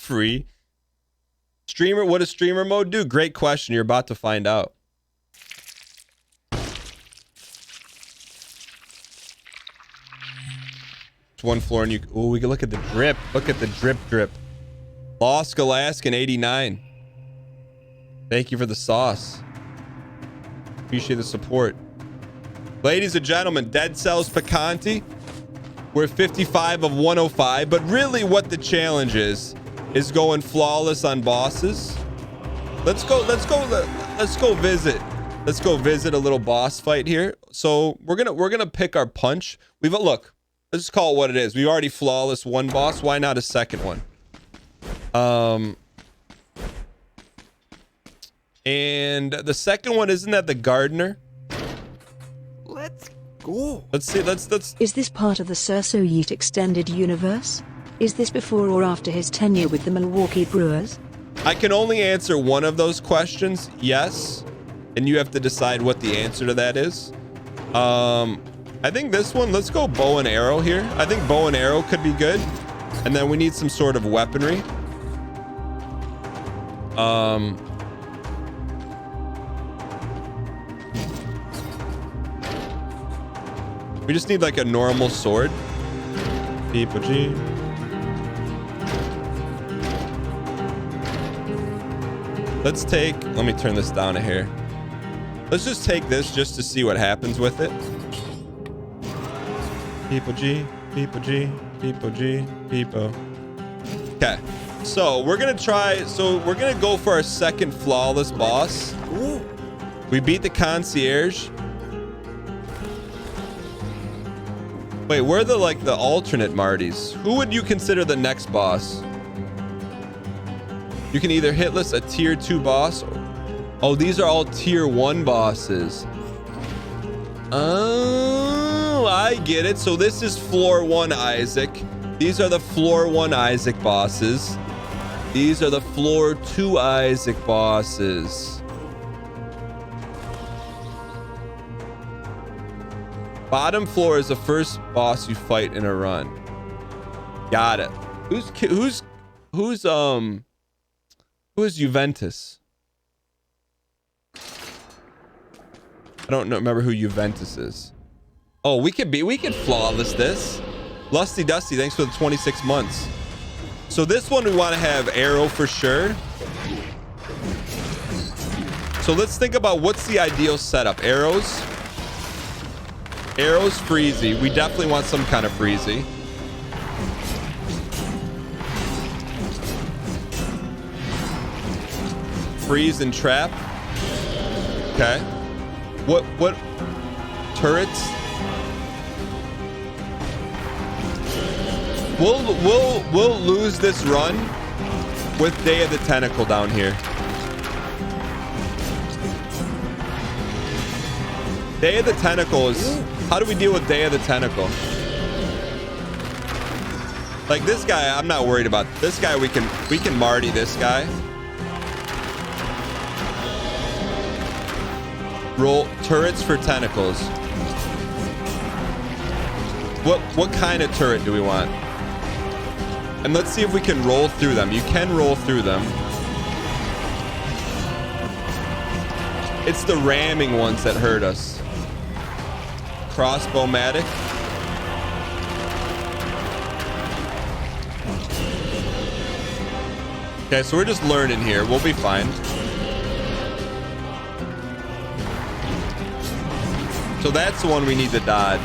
free. Streamer, what does streamer mode do? Great question. You're about to find out. It's one floor and you... Oh, we can look at the drip. Look at the drip. Lost Alaskan 89. Thank you for the sauce. Appreciate the support. Ladies and gentlemen, Dead Cells Picante. We're 55 of 105, but really what the challenge is going flawless on bosses. Let's go visit a little boss fight here. So we're gonna pick our punch. Look, let's just call it what it is. We already flawless one boss. Why not a second one? And the second one, isn't that the gardener? Let's go. Let's see. Let's. Is this part of the Serso Yeet extended universe? Is this before or after his tenure with the Milwaukee Brewers? I can only answer one of those questions, yes, and you have to decide what the answer to that is. I think this one. Let's go bow and arrow here. I think bow and arrow could be good, and then we need some sort of weaponry. We just need like a normal sword. People G. Let's take, let me turn this down to here. Let's just take this just to see what happens with it. People G, people G, people G, people. Okay. So we're gonna go for our second flawless boss. Ooh. We beat the concierge. Wait, we're the alternate Martys. Who would you consider the next boss? You can either hit list a tier 2 boss. Oh, these are all tier 1 bosses. Oh, I get it. So this is floor 1 Isaac. These are the floor 1 Isaac bosses. These are the floor 2 Isaac bosses. Bottom floor is the first boss you fight in a run. Got it. Who's Juventus? I don't remember who Juventus is. Oh, we could flawless this. Lusty Dusty, thanks for the 26 months. So this one we want to have arrow for sure. So let's think about what's the ideal setup. Arrows, freezy. We definitely want some kind of freezy. Freeze and trap. Okay. What turrets? We'll lose this run with Day of the Tentacle down here. Day of the Tentacle is... How do we deal with Day of the Tentacle? Like this guy, I'm not worried about. This guy, we can Marty this guy. Roll turrets for tentacles. What kind of turret do we want? And let's see if we can roll through them. You can roll through them. It's the ramming ones that hurt us. Crossbow-matic. Okay, so we're just learning here. We'll be fine. So that's the one we need to dodge.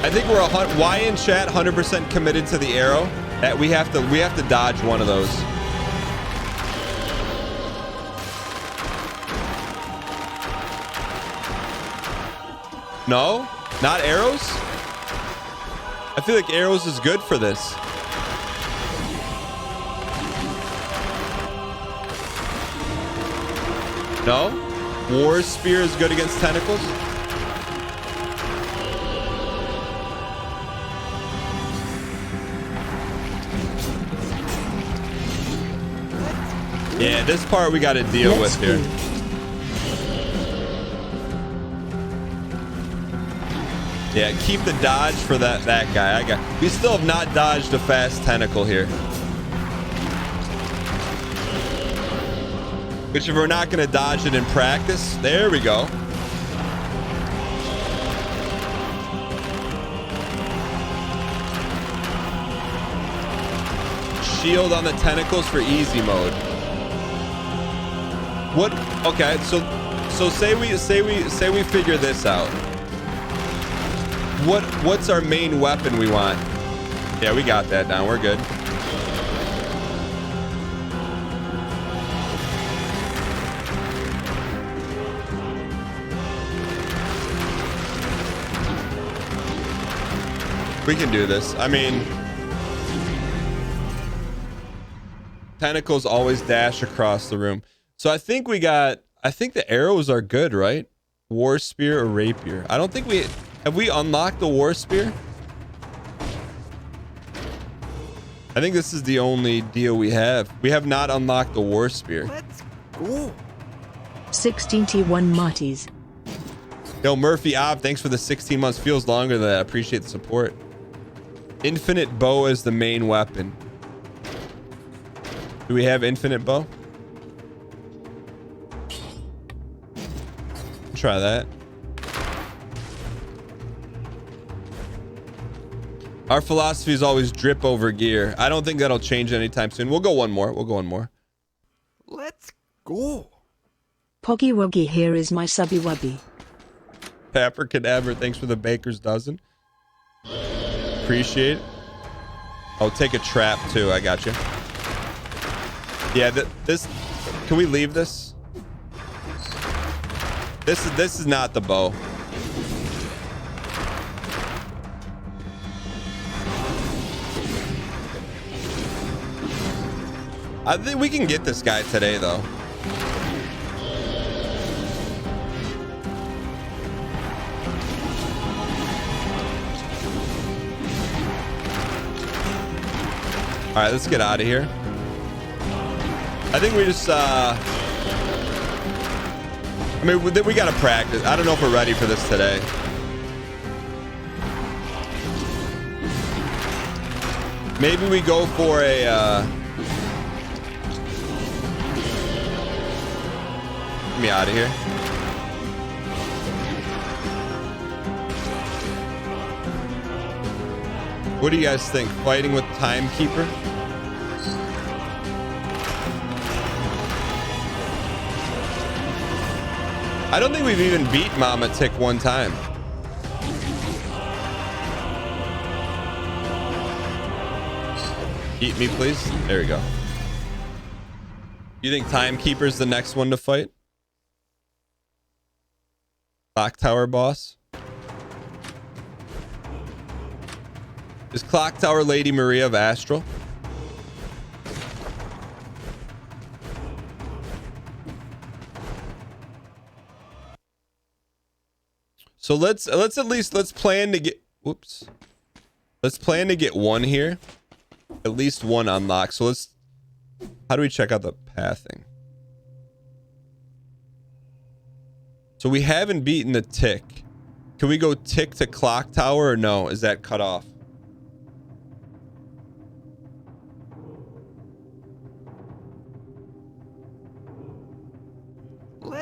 I think we're why in chat 100% committed to the arrow. That we have to dodge one of those. No? Not arrows? I feel like arrows is good for this. No? War Spear is good against tentacles? Yeah, this part we got to deal with here. Yeah, keep the dodge for that guy. We still have not dodged a fast tentacle here. Which if we're not going to dodge it in practice, there we go. Shield on the tentacles for easy mode. What? Okay, so say we figure this out. What's our main weapon we want? Yeah, we got that down. We're good. We can do this. I mean, tentacles always dash across the room. So I think the arrows are good, right? War spear or rapier. I don't think have we unlocked the war spear? I think this is the only deal we have. We have not unlocked the war spear. Let's go. 16 T1 Marties. Yo, Murphy Ob, thanks for the 16 months. Feels longer than that. I appreciate the support. Infinite bow is the main weapon. Do we have infinite bow? Try that. Our philosophy is always drip over gear. I don't think that'll change anytime soon. We'll go one more. Let's go. Poggy Woggy, here is my subby wubby. Pepper Cadaver, thanks for the baker's dozen. Appreciate it. I'll take a trap too. I got you. Yeah, this. Can we leave this? This is not the bow. I think we can get this guy today, though. All right, let's get out of here. I think we just, I mean, we got to practice. I don't know if we're ready for this today. Maybe we go for a, get me out of here. What do you guys think? Fighting with Timekeeper? I don't think we've even beat Mama Tick one time. Eat me, please. There we go. You think Timekeeper's the next one to fight? Clock Tower boss? Is Clock Tower Lady Maria of Astral? So let's plan to get, whoops. Let's plan to get one here. At least one unlocked. So how do we check out the pathing? So we haven't beaten the Tick. Can we go Tick to Clock Tower or no? Is that cut off?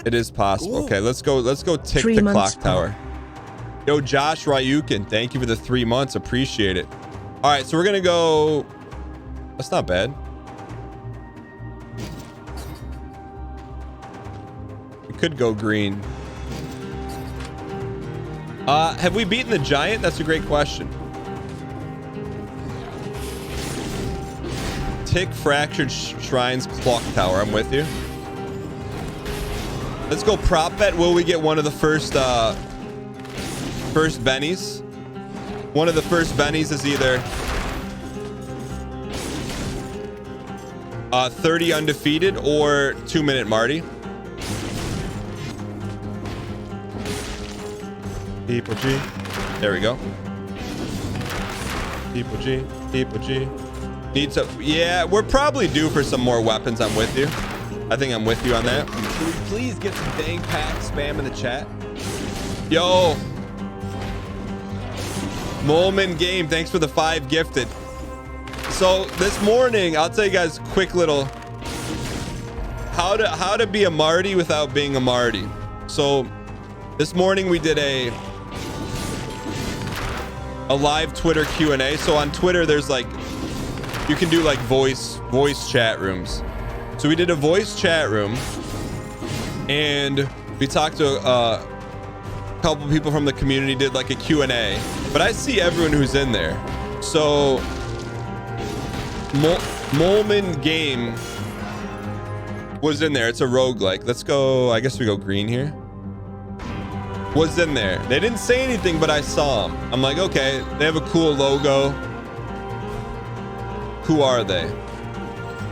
It is possible. Okay, let's go Tick to Clock Tower. Yo, Josh Ryukin, thank you for the 3 months. Appreciate it. All right, so we're gonna go. That's not bad. We could go green. Have we beaten the giant? That's a great question. Tick, Fractured Shrines, Clock Tower. I'm with you. Let's go prop bet. Will we get one of the first bennies? One of the first bennies is either 30 undefeated or 2-minute Marty. People G. There we go. People G. People G. Need some. Yeah, we're probably due for some more weapons. I'm with you. I think I'm with you on that. Can we please get some dang pack spam in the chat? Yo. Molman Game, thanks for the 5 gifted. So this morning, I'll tell you guys quick little how to be a Marty without being a Marty. So this morning we did a live Twitter Q&A. So on Twitter, there's like, you can do like voice chat rooms. So we did a voice chat room and we talked to a couple people from the community, did like a Q&A, but I see everyone who's in there. So Molman Game was in there. It's a roguelike. Let's go. I guess we go green here. Was in there. They didn't say anything, but I saw them. I'm like, okay, they have a cool logo. Who are they?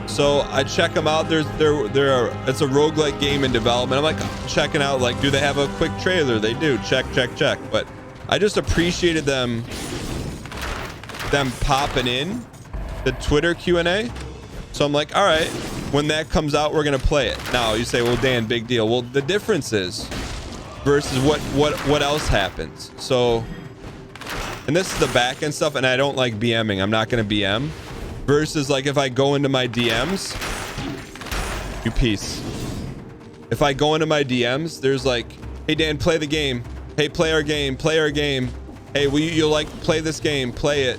So I check them out. It's a roguelike game in development. I'm like checking out, like, do they have a quick trailer? They do. Check. But I just appreciated them popping in the Twitter Q&A. So I'm like, all right, when that comes out, we're gonna play it. Now you say, well, Dan, big deal. Well, the difference is versus what else happens. So, and this is the back end stuff, and I don't like BMing. I'm not gonna BM. Versus like if I go into my DMs, you piece. If I go into my DMs, there's like, hey Dan, play the game. Hey, play our game. Hey, you'll like play this game? Play it.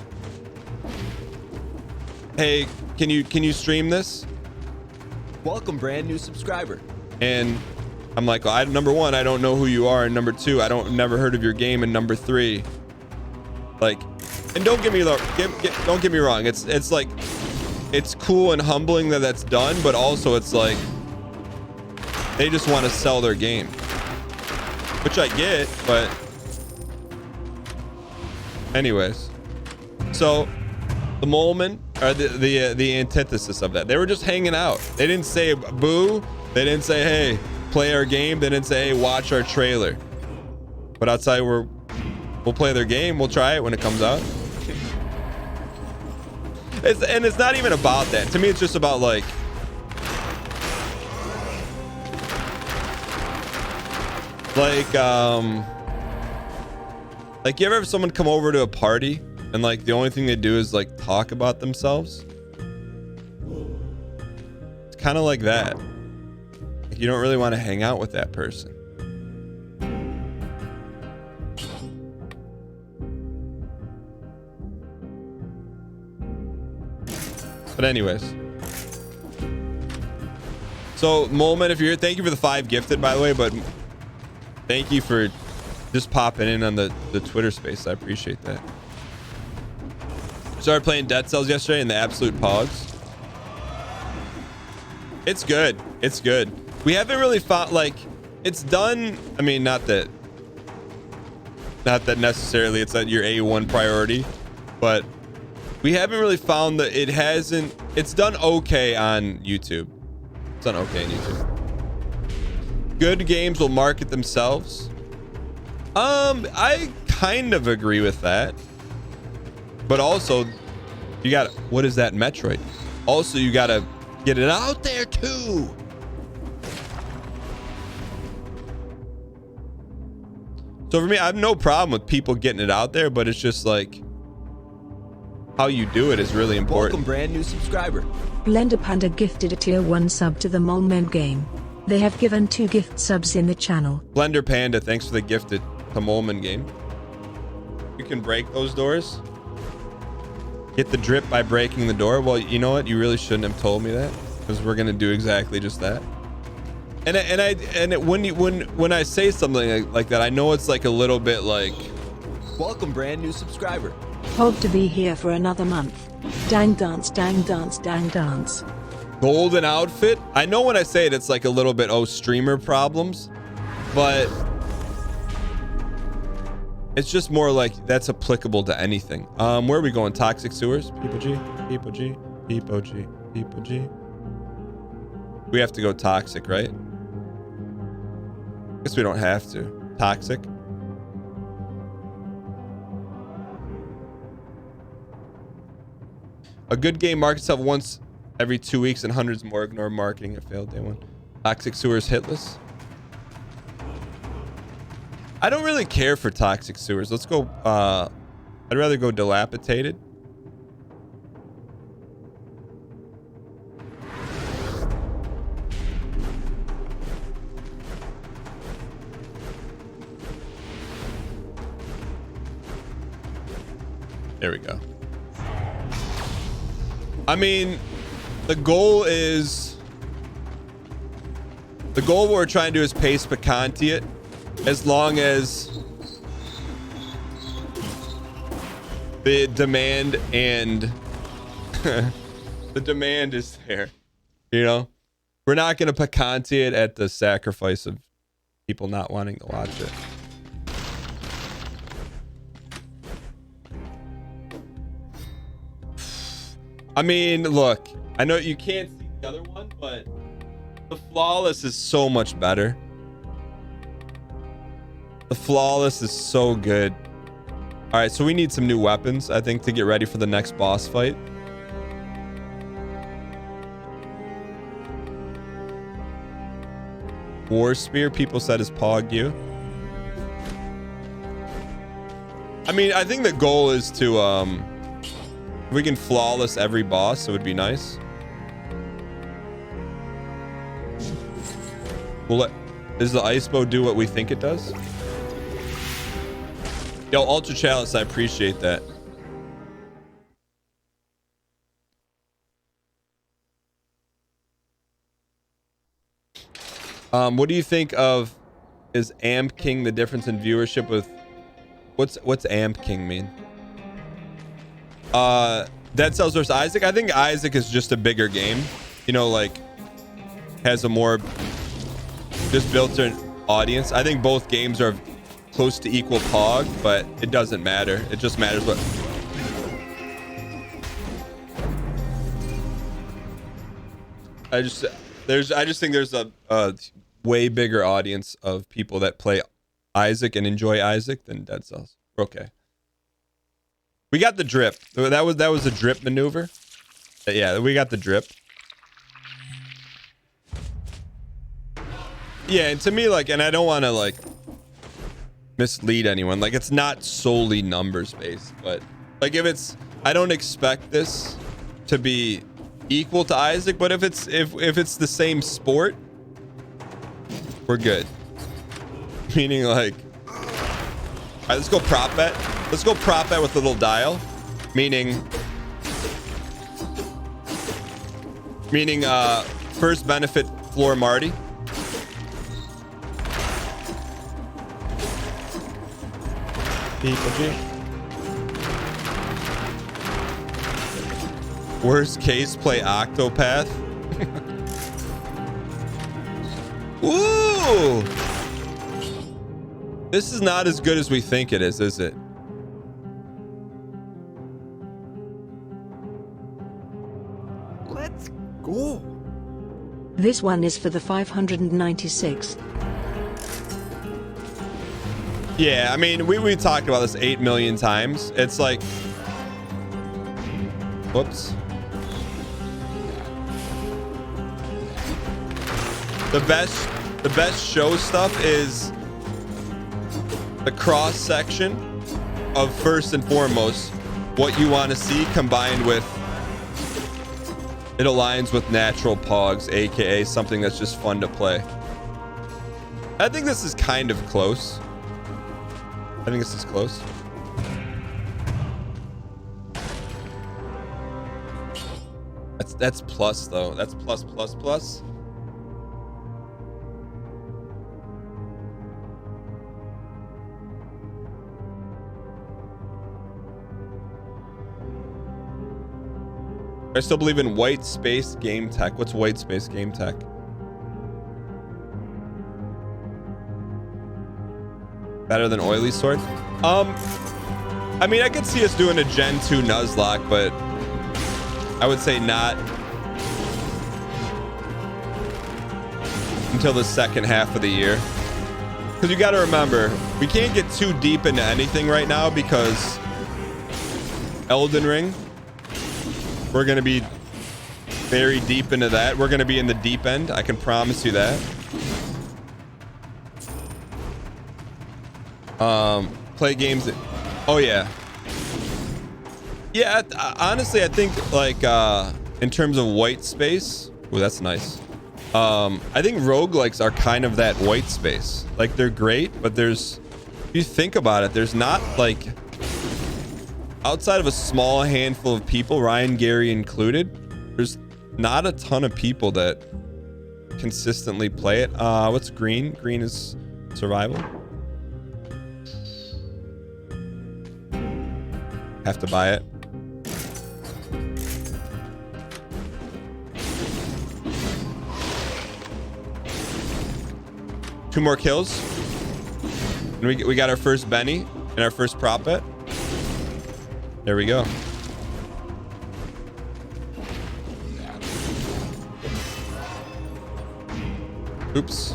Hey, can you stream this? Welcome, brand new subscriber. And I'm like, well, number one, I don't know who you are, and number two, never heard of your game, and number three, like, and don't get me wrong, it's like, it's cool and humbling that that's done, but also it's like they just want to sell their game, which I get. But anyways, so the Molman are the antithesis of that. They were just hanging out. They didn't say boo. They didn't say, hey, play our game. They didn't say, hey, watch our trailer. But outside, we'll play their game. We'll try it when it comes out. It's not even about that. To me, it's just about like, you ever have someone come over to a party and like the only thing they do is like talk about themselves? It's kind of like that. Like, you don't really want to hang out with that person. But anyways, so Molman, if you're here, thank you for the 5 gifted, by the way, but thank you for just popping in on the Twitter space. I appreciate that. Started playing Dead Cells yesterday in the absolute pogs. It's good. It's good. We haven't really found, like, it's done. I mean, not that necessarily it's at your A1 priority, but we haven't really found that it's done okay on YouTube. It's done okay on YouTube. Good games will market themselves. I kind of agree with that. But also, you got, what is that, Metroid? Also, you got to get it out there too. So for me, I have no problem with people getting it out there, but it's just like, how you do it is really important. Welcome, brand new subscriber. Blender Panda gifted a tier 1 sub to the Molman Game. They have given 2 gift subs in the channel. Blender Panda, thanks for the gifted to Molman Game. You can break those doors. Get the drip by breaking the door. Well, you know what? You really shouldn't have told me that, because we're gonna do exactly just that. When I say something like that, I know it's like a little bit like, welcome, brand new subscriber. Hope to be here for another month. Dang dance, dang dance, dang dance. Golden outfit. I know when I say it, it's like a little bit, oh, streamer problems, but it's just more like that's applicable to anything. Where are we going? Toxic sewers? People G? People G? People G? People G? We have to go toxic, right? Guess we don't have to. Toxic. A good game markets itself once every 2 weeks and hundreds more ignore marketing. It failed day one. Toxic sewers hitless. I don't really care for toxic sewers. Let's go I'd rather go dilapidated. There we go. I mean, the goal what we're trying to do is pace Picante it, as long as the demand and the demand is there. You know, we're not going to Picante it at the sacrifice of people not wanting to watch it. I mean, look, I know you can't see the other one, but the flawless is so much better. The flawless is so good. All right, so we need some new weapons, I think, to get ready for the next boss fight. War Spear, people said, is Pog you. I mean, I think the goal is to, if we can flawless every boss, it would be nice. Does the ice bow do what we think it does? Yo, Ultra Chalice, I appreciate that. What do you think of, is Amp King the difference in viewership with, what's Amp King mean? Dead Cells versus Isaac. I think Isaac is just a bigger game, you know, like has a more just built-in audience. I think both games are close to equal pog, but it doesn't matter. It just matters what. I just think there's a way bigger audience of people that play Isaac and enjoy Isaac than Dead Cells. We're okay. We got the drip. That was a drip maneuver. Yeah, we got the drip. Yeah, and to me, like, and I don't want to like mislead anyone. Like, it's not solely numbers based, but like if it's, I don't expect this to be equal to Isaac, but if it's the same sport, we're good. Meaning like, all right, let's go prop bet. Let's go prop bet with a little dial. Meaning first benefit floor Marty. Worst case, play Octopath. Ooh! This is not as good as we think it is it? Let's go. This one is for the 596. Yeah, I mean, we talked about this 8 million times. It's like, whoops. The best show stuff is the cross section of, first and foremost, what you want to see combined with it aligns with natural pogs, aka something that's just fun to play. I think this is kind of close. I think this is close. That's plus though. That's plus plus plus. I still believe in white space game tech. What's white space game tech? Better than oily sword? I mean, I could see us doing a Gen 2 Nuzlocke, but I would say not until the second half of the year. Because you got to remember, we can't get too deep into anything right now because Elden Ring, we're going to be very deep into that. We're going to be in the deep end. I can promise you that. Play games. Oh yeah. Yeah, honestly, I think like in terms of white space, oh, that's nice. I think roguelikes are kind of that white space. Like they're great, but there's, if you think about it, there's not like, outside of a small handful of people, Ryan Gary included, there's not a ton of people that consistently play it. What's green? Green is survival. Have to buy it. Two more kills. And we got our first Benny and our first prop bet. There we go. Oops.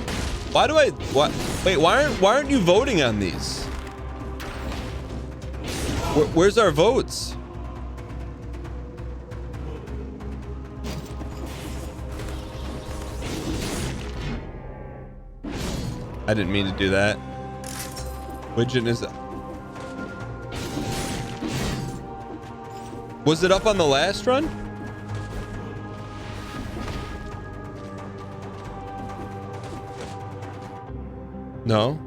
Why do I, what? Wait, why aren't you voting on these? Where's our votes? I didn't mean to do that. Widget is... Was it up on the last run? No.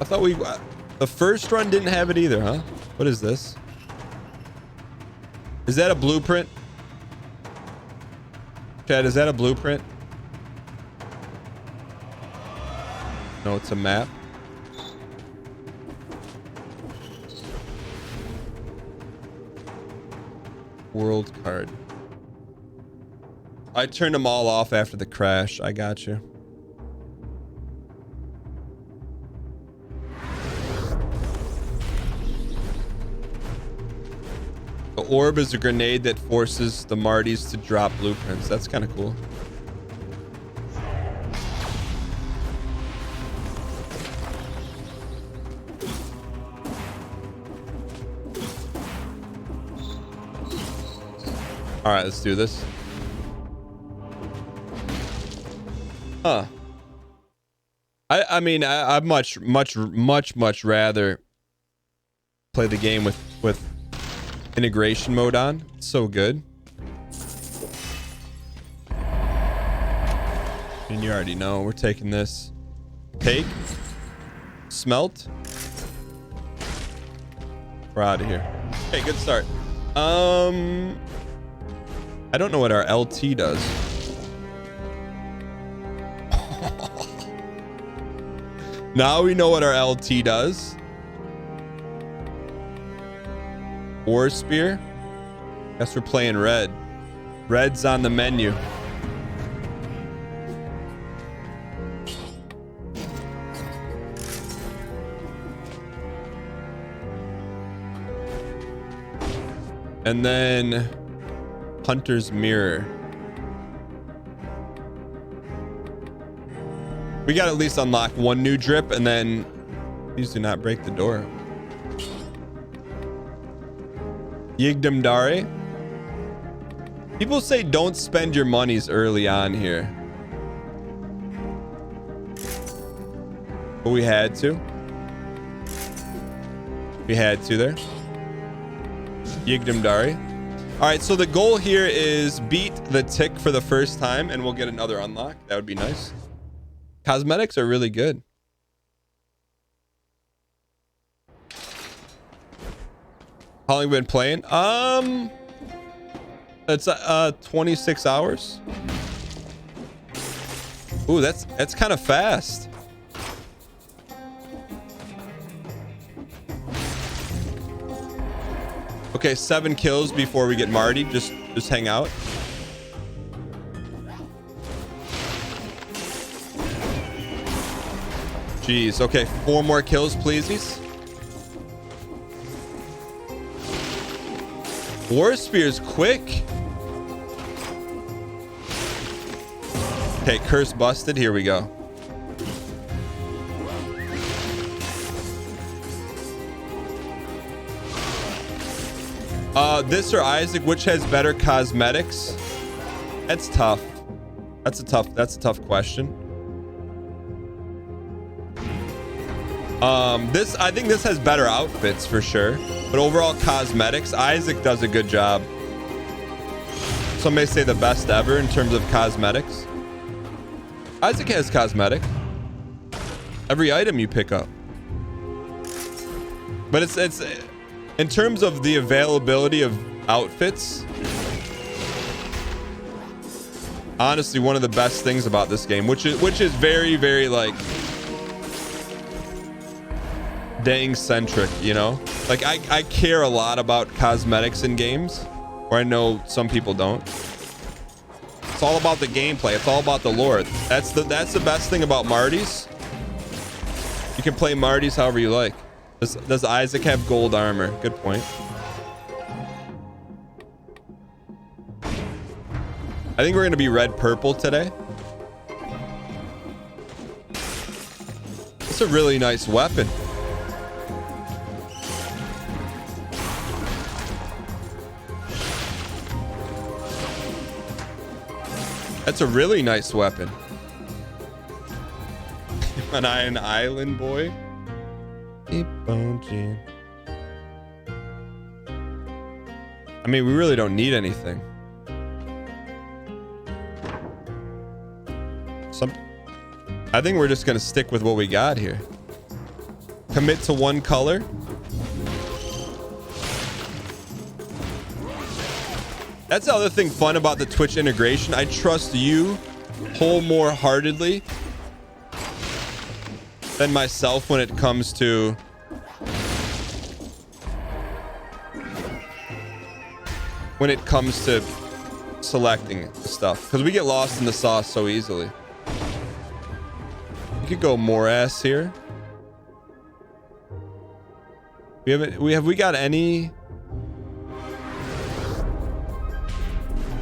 I thought we... the first run didn't have it either, huh? What is this? Is that a blueprint? Chad, is that a blueprint? No, it's a map. World card. I turned them all off after the crash. I got you. The orb is a grenade that forces the Martys to drop blueprints. That's kind of cool. All right, let's do this. Huh. I mean, I'd much rather play the game with integration mode on. It's so good. And you already know we're taking this. Take. Smelt. We're out of here. Okay, good start. I don't know what our LT does. Now we know what our LT does. War Spear. Guess we're playing red. Red's on the menu. And then Hunter's Mirror. We got to at least unlock one new drip, and then please do not break the door. Yigdam Dare. People say don't spend your monies early on here. But we had to. We had to there. Yigdam Dare. All right, so the goal here is beat the tick for the first time, and we'll get another unlock. That would be nice. Cosmetics are really good. How long have you been playing? It's 26 hours. Ooh, that's kind of fast. Okay, 7 kills before we get Marty. Just hang out. Jeez. Okay, 4 more kills, pleasies. War Spear's quick. Okay, curse busted. Here we go. This or Isaac, which has better cosmetics? That's tough. That's a tough question. I think this has better outfits for sure, but overall cosmetics, Isaac does a good job. Some may say the best ever in terms of cosmetics. Isaac has cosmetic. Every item you pick up. But it's in terms of the availability of outfits, honestly one of the best things about this game, which is very, very like dang centric, you know? Like I care a lot about cosmetics in games, where I know some people don't. It's all about the gameplay. It's all about the lore. That's the best thing about Marty's. You can play Marty's however you like. Does Isaac have gold armor? Good point. I think we're gonna be red purple today. It's a really nice weapon. That's a really nice weapon. Am I an island boy? I mean, we really don't need anything. I think we're just gonna stick with what we got here. Commit to one color. That's the other thing fun about the Twitch integration. I trust you wholeheartedly than myself when it comes to selecting stuff, because we get lost in the sauce so easily. You could go more ass here. We got any?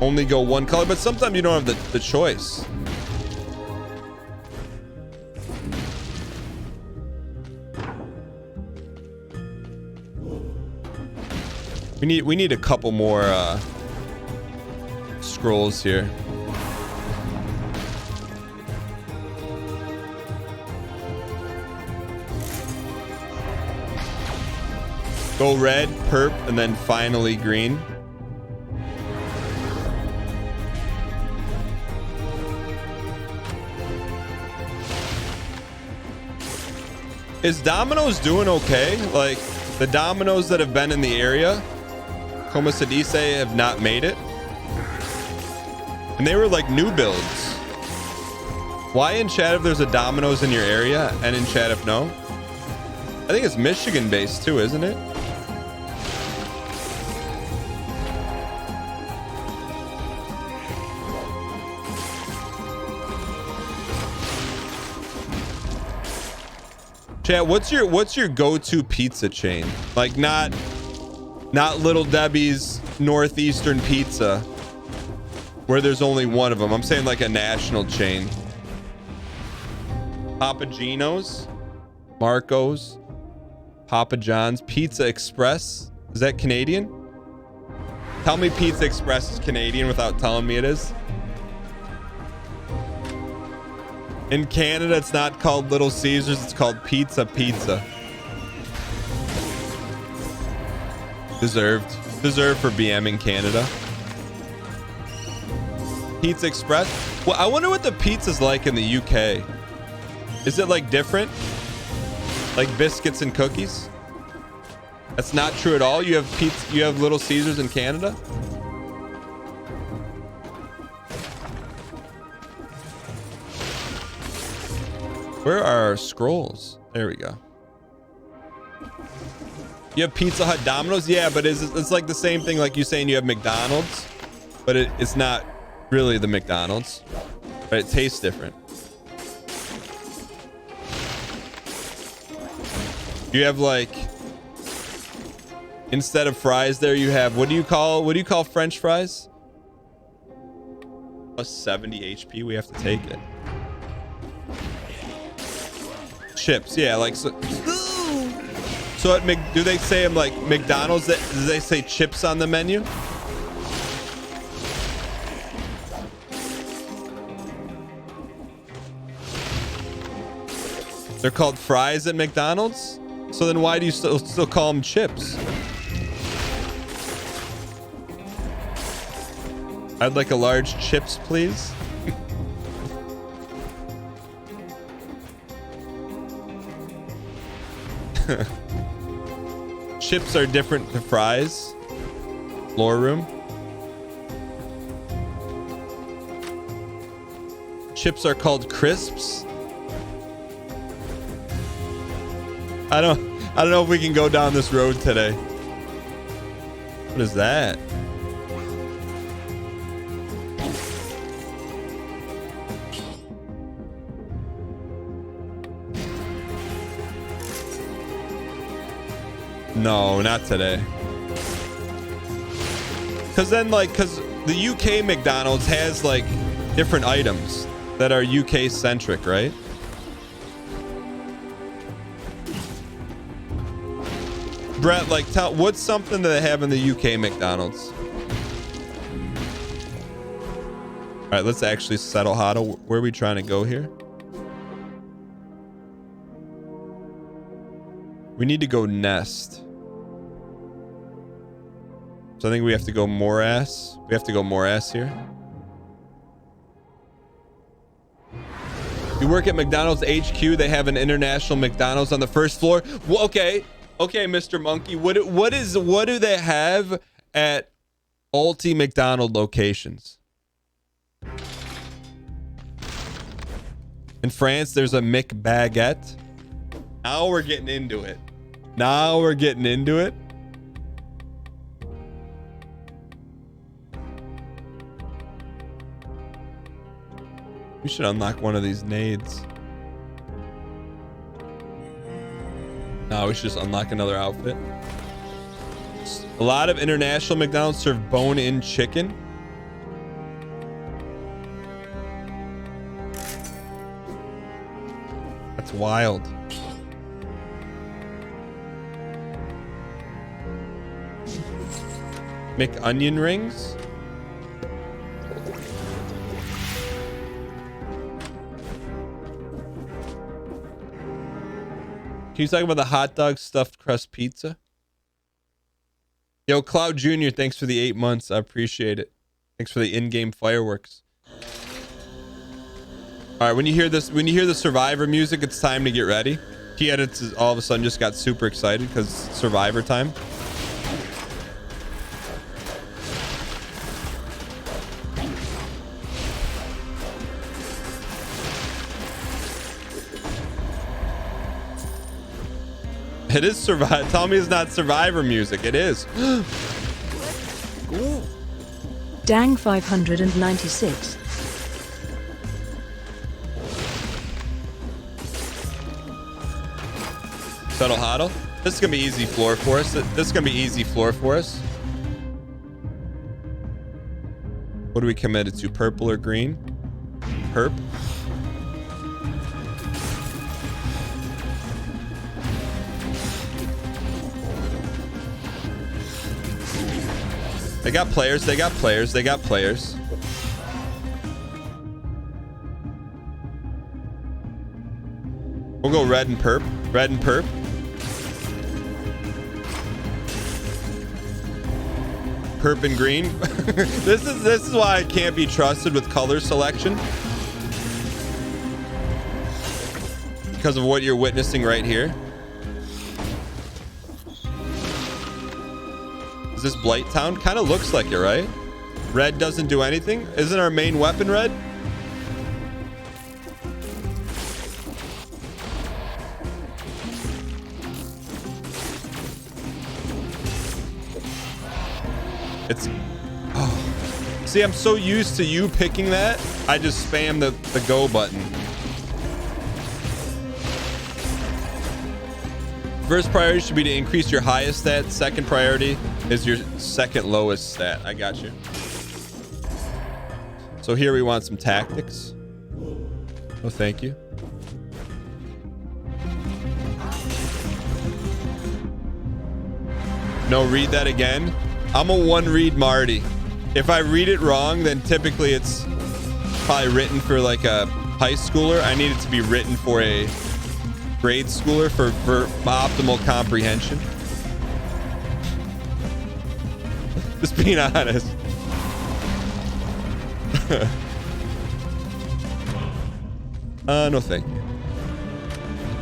Only go one color, but sometimes you don't have the choice. We need a couple more scrolls here. Go red, perp, and then finally green. Is Domino's doing okay? Like, the Domino's that have been in the area, Como se dice, have not made it. And they were like new builds. Why in chat if there's a Domino's in your area, and in chat if no? I think it's Michigan based too, isn't it? Chat, what's your go-to pizza chain? Like not Little Debbie's Northeastern Pizza, where there's only one of them. I'm saying like a national chain. Papa Gino's, Marco's, Papa John's, Pizza Express. Is that Canadian? Tell me Pizza Express is Canadian without telling me it is. In Canada, it's not called Little Caesars, it's called Pizza Pizza. Deserved for BMing Canada. Pizza Express. Well, I wonder what the pizza's like in the UK. Is it like different? Like biscuits and cookies? That's not true at all. You have pizza, you have Little Caesars in Canada? Where are our scrolls? There we go. You have Pizza Hut, Domino's? Yeah, but it's like the same thing like you saying you have McDonald's, but it's not really the McDonald's, but it tastes different. You have like, instead of fries there, you have, what do you call French fries? Plus 70 HP, we have to take it. Chips, yeah, like so So at do they say like McDonald's? Do they say chips on the menu? They're called fries at McDonald's. So then why do you still call them chips? I'd like a large chips, please. Chips are different to fries. Floor room. Chips are called crisps. I don't know if we can go down this road today. What is that? No, not today. Cause the UK McDonald's has like different items that are UK centric, right? Brett, like, what's something that they have in the UK McDonald's? All right, let's actually settle huddle. Where are we trying to go here? We need to go nest. So I think we have to go more ass. We have to go more ass here. You work at McDonald's HQ. They have an international McDonald's on the first floor. Well, okay. Okay, Mr. Monkey. What do they have at Ulti McDonald locations? In France, there's a McBaguette. Now we're getting into it. Now we're getting into it. We should unlock one of these nades. No, we should just unlock another outfit. A lot of international McDonald's serve bone-in chicken. That's wild. McOnion rings. Can you talk about the hot dog stuffed crust pizza? Yo, Cloud Jr., thanks for the 8 months. I appreciate it. Thanks for the in-game fireworks. All right, when you hear this, when you hear the Survivor music, it's time to get ready. He edits all of a sudden just got super excited because it's Survivor time. It is Survivor. Tell me it's not Survivor music. It is. Go. Dang 596. Settle huddle. This is gonna be easy floor for us. This is gonna be easy floor for us. What are we committed to? Purple or green? Perp. They got players. They got players. They got players. We'll go red and perp. Red and perp. Perp and green. This is why I can't be trusted with color selection. Because of what you're witnessing right here. Is this Blight Town? Kind of looks like it, right? Red doesn't do anything. Isn't our main weapon red? It's... Oh. See, I'm so used to you picking that, I just spam the go button. First priority should be to increase your highest stat. Second priority is your second lowest stat. I got you. So here we want some tactics. Oh, thank you. No, read that again. I'm a one read Marty. If I read it wrong, then typically it's probably written for like a high schooler. I need it to be written for a grade schooler for optimal comprehension. Just being honest. No thank you.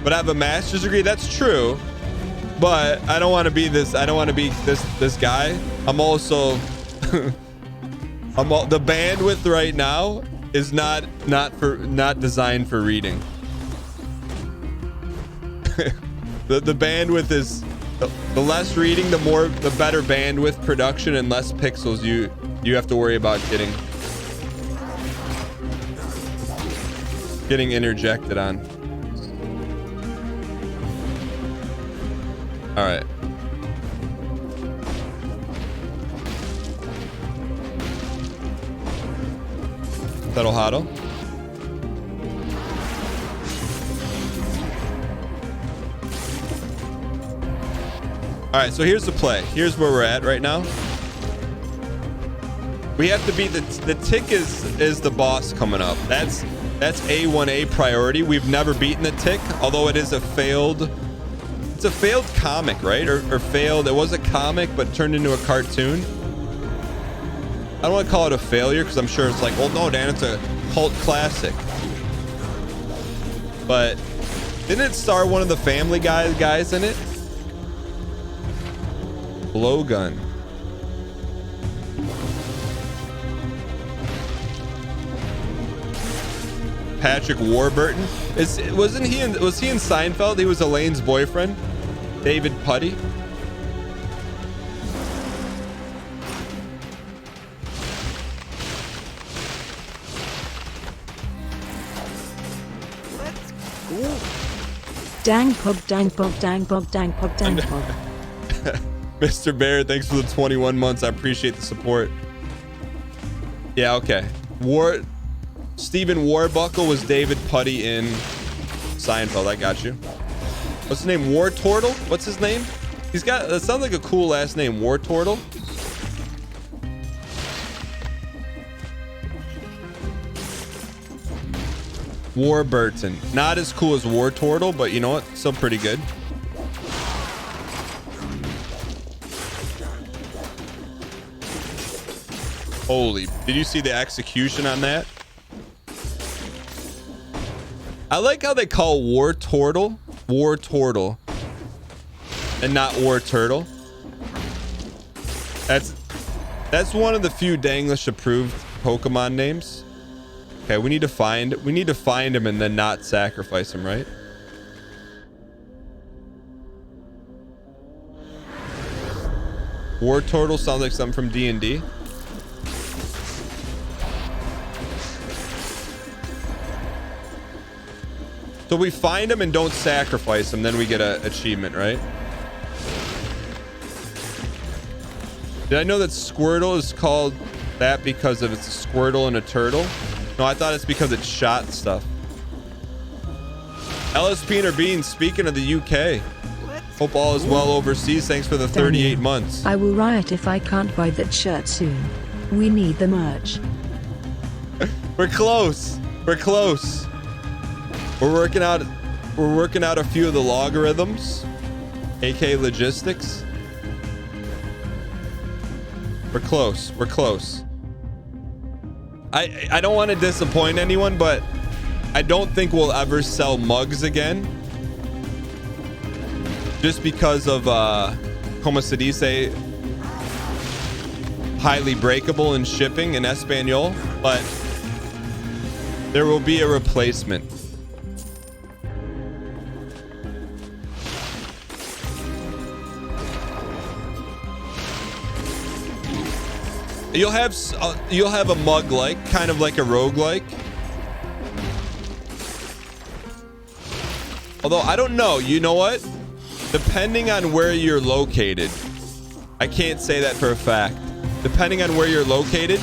But I have a master's degree. That's true. But I don't want to be this. I don't want to be this guy. I'm also the bandwidth right now is not designed for reading. the bandwidth is the less reading, the better bandwidth production and less pixels you have to worry about getting interjected on. All right. Settle huddle. All right, so here's the play. Here's where we're at right now. We have to beat the tick is the boss coming up. That's A1A priority. We've never beaten the tick, although it is a failed. It's a failed comic, right? Or failed. It was a comic, but turned into a cartoon. I don't want to call it a failure because I'm sure it's like, well, no, Dan, it's a cult classic. But didn't it star one of the Family Guy guys in it? Blowgun. Patrick Warburton. Was he in Seinfeld? He was Elaine's boyfriend. David Putty. Dang pog, dang pog, dang pog, dang pog, dang pog. Mr. Bear, thanks for the 21 months. I appreciate the support. Yeah, okay. Stephen Warbuckle was David Putty in Seinfeld. I got you. What's his name? War Turtle? What's his name? He's got, that sounds like a cool last name. War Turtle. Warburton. Not as cool as War Turtle, but you know what? Still pretty good. Holy, did you see the execution on that? I like how they call War Turtle and not War Turtle. That's one of the few Danglish approved Pokemon names. Okay, we need to find him and then not sacrifice him, right? War Turtle sounds like something from D&D. So we find him and don't sacrifice him, then we get an achievement, right? Did I know that Squirtle is called that because of it's a Squirtle and a turtle? No, I thought it's because it shot stuff. Ellis Peanut Beans, speaking of the UK. Hope all is well overseas. Thanks for the 38 months. I will riot if I can't buy that shirt soon. We need the merch. We're close. We're close. We're working out a few of the logarithms, aka logistics. We're close. We're close. I don't want to disappoint anyone, but I don't think we'll ever sell mugs again. Just because of como se dice, highly breakable in shipping in Espanol, but there will be a replacement. You'll have a mug like, kind of like a roguelike. Although I don't know, you know what? Depending on where you're located, I can't say that for a fact. Depending on where you're located,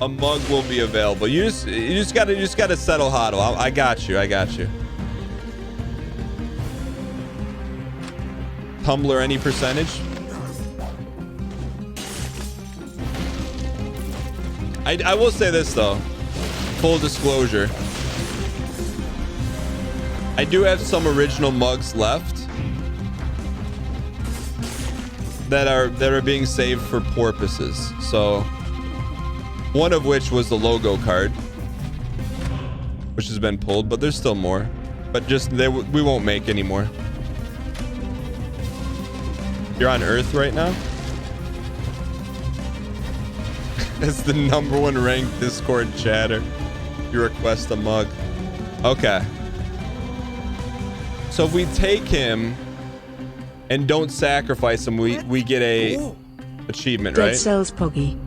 a mug will be available. You just gotta settle hodl. I got you. tumbler any percentage. I will say this though, full disclosure, I do have some original mugs left that are being saved for porpoises. So one of which was the logo card, which has been pulled, but there's still more. But just we won't make any more. You're on Earth right now? It's the #1 ranked Discord chatter. You request a mug. Okay. So if we take him and don't sacrifice him, we get a achievement, Dead right? Cells Poggy.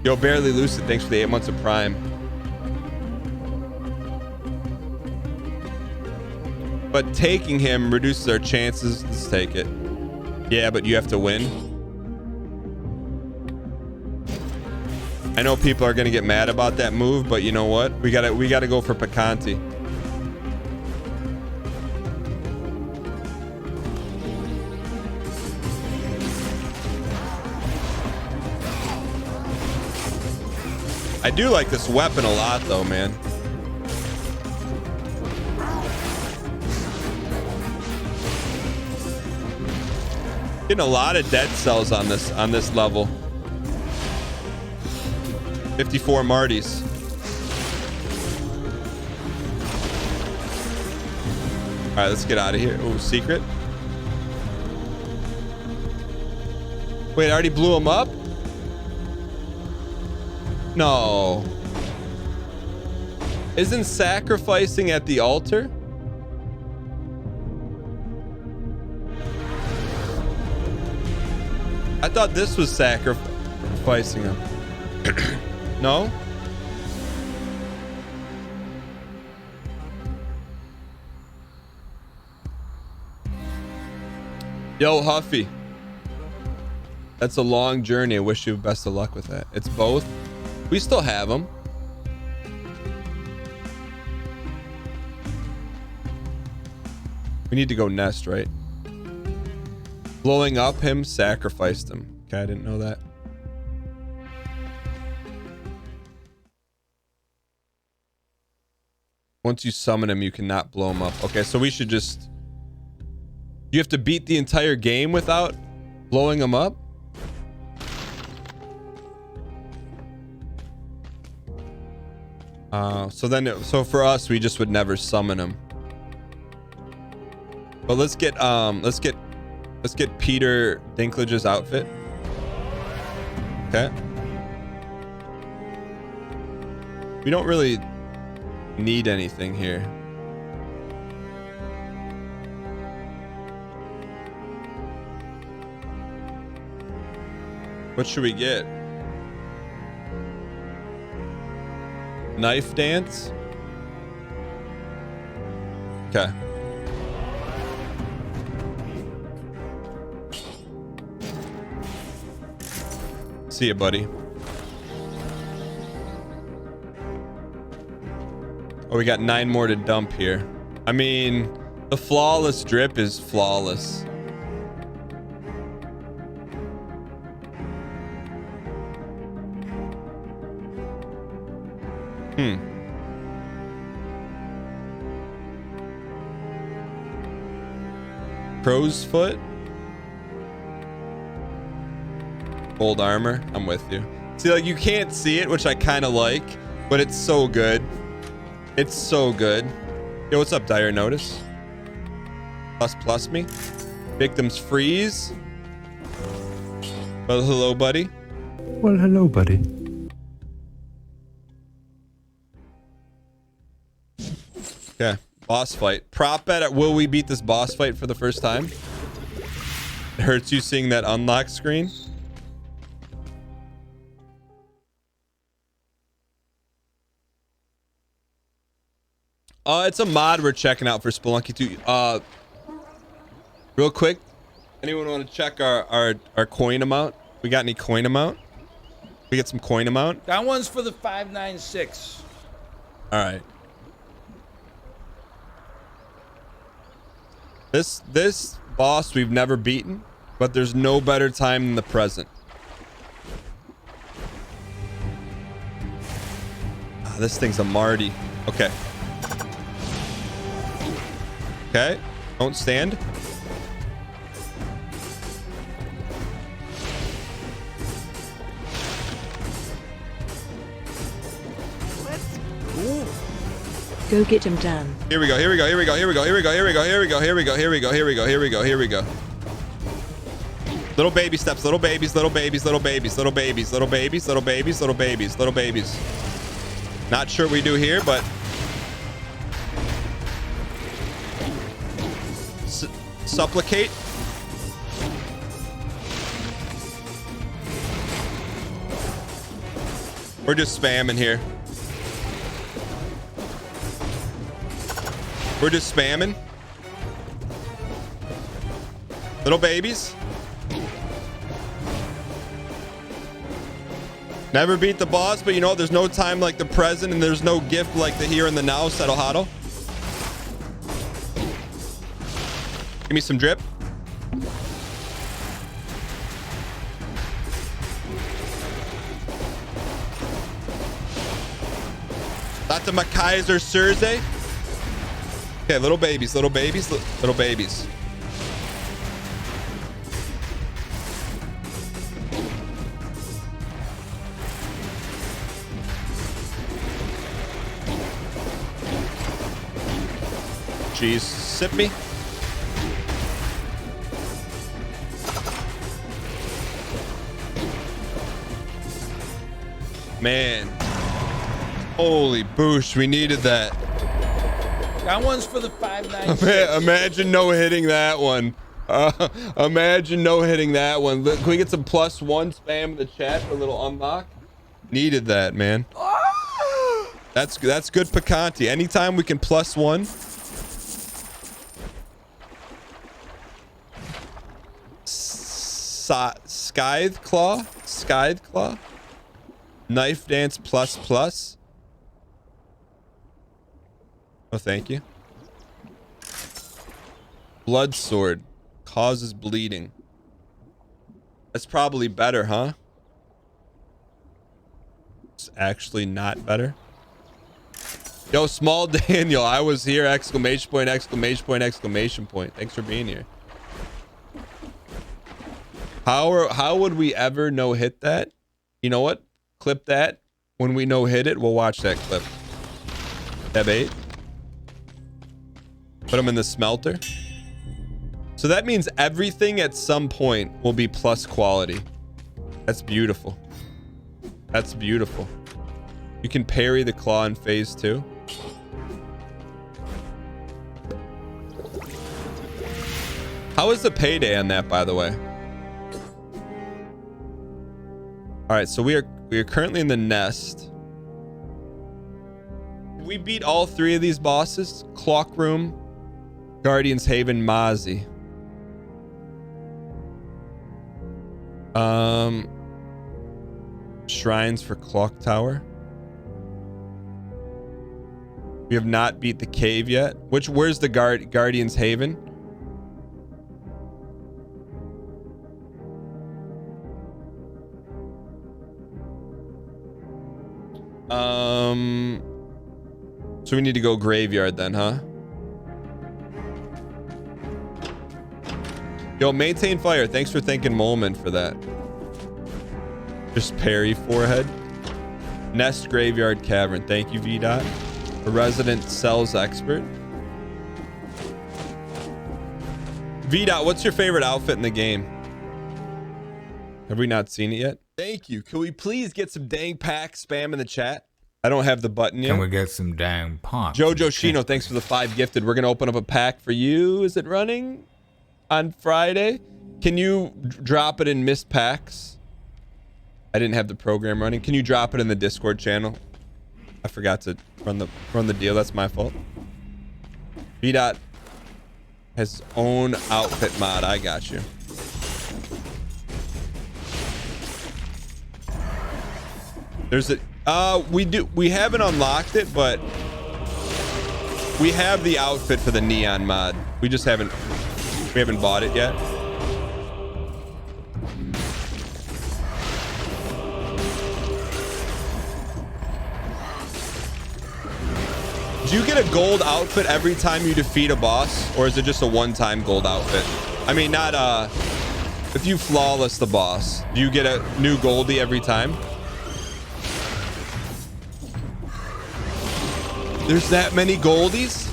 Yo, Barely Lucid, thanks for the 8 months of Prime. But taking him reduces our chances. Let's take it. Yeah, but you have to win. I know people are gonna get mad about that move, but you know what? We gotta go for Picante. I do like this weapon a lot though, man. Getting a lot of dead cells on this level. 54 Martys. All right, let's get out of here. Oh, secret. Wait, I already blew him up? No. Isn't sacrificing at the altar? I thought this was sacrificing him. No? Yo, Huffy. That's a long journey. I wish you best of luck with that. It's both. We still have them. We need to go nest, right? Blowing up him sacrificed him. Okay, I didn't know that. Once you summon him, you cannot blow him up. Okay, so we should just... You have to beat the entire game without blowing him up? So for us, we just would never summon him. But let's get Peter Dinklage's outfit. Okay. We don't really need anything here. What should we get? Knife dance? Okay. See ya, buddy. Oh, we got 9 more to dump here. I mean, the flawless drip is flawless. Crow's foot? Gold armor? I'm with you. See, like, you can't see it, which I kind of like, but it's so good. It's so good. Yo, what's up, Dire Notice? Plus me. Victims freeze. Well, hello, buddy. Well, hello, buddy. Okay, boss fight. Prop bet. Will we beat this boss fight for the first time? It hurts you seeing that unlock screen. It's a mod we're checking out for Spelunky 2. Real quick, anyone want to check our coin amount? We got any coin amount? We get some coin amount? That one's for the 596. All right. This boss we've never beaten, but there's no better time than the present. Ah, this thing's a Marty. Okay. Okay. Don't stand. Go get him, Dan. Here we go. Here we go. Here we go. Here we go. Here we go. Here we go. Here we go. Here we go. Here we go. Here we go. Here we go. Here we go. Little baby steps. Little babies. Little babies. Little babies. Little babies. Little babies. Little babies. Little babies. Little babies. Not sure what we do here, but supplicate. We're just spamming here. We're just spamming. Little babies. Never beat the boss, but you know, there's no time like the present, and there's no gift like the here and the now, Settle Huddle. Give me some drip. That's a Kaiser Thursday. Okay, little babies, little babies, little babies. Jeez, sip me. Man. Holy boosh, we needed that. That one's for the 596. Imagine no hitting that one. Imagine no hitting that one. Can we get some +1 spam in the chat for a little unlock? Needed that, man. That's good Picante. Anytime we can +1. Scythe Claw. Knife Dance ++. Oh, thank you. Blood Sword causes bleeding. That's probably better, huh? It's actually not better. Yo, Small Daniel, I was here! Exclamation point! Exclamation point! Exclamation point! Thanks for being here. How would we ever no hit that? You know what? Clip that. When we no hit it, we'll watch that clip. Tab 8. Put them in the smelter. So that means everything at some point will be plus quality. That's beautiful. That's beautiful. You can parry the claw in phase 2. How is the payday on that, by the way? All right, so we are currently in the nest. We beat all 3 of these bosses. Clock Room, Guardian's Haven, Mozzie. Shrines for Clock Tower. We have not beat the cave yet. Where's the Guardian's Haven? So we need to go graveyard then, huh? Yo, maintain fire. Thanks for thanking Molman for that. Just parry forehead. Nest Graveyard Cavern. Thank you, VDOT. A resident cells expert. VDOT, what's your favorite outfit in the game? Have we not seen it yet? Thank you. Can we please get some dang packs spam in the chat? I don't have the button yet. Can we get some dang pots? Jojo Shino, thanks for the 5 gifted. We're going to open up a pack for you. Is it running on Friday? Can you drop it in missed packs? I didn't have the program running. Can you drop it in the Discord channel? I forgot to run the deal. That's my fault. VDOT has his own outfit mod. I got you. There's a we haven't unlocked it, but We have the outfit for the neon mod. We just haven't bought it yet. Do you get a gold outfit every time you defeat a boss, or is it just a one-time gold outfit? I mean, not if you flawless the boss, do you get a new goldie every time? There's that many goldies?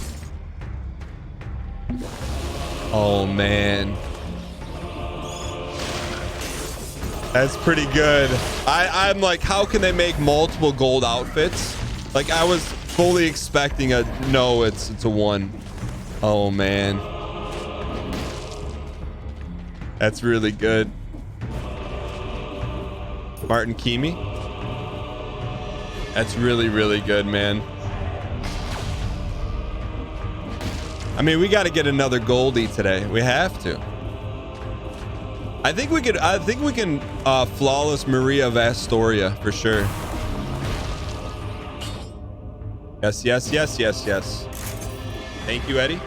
Oh man. That's pretty good. I'm like, how can they make multiple gold outfits? Like, I was fully expecting a no, it's a one. Oh man. That's really good. Martin Kimi. That's really, really good, man. I mean, we got to get another Goldie today. We have to. I think we can flawless Maria of Astoria for sure. Yes, yes, yes, yes, yes. Thank you, Eddie.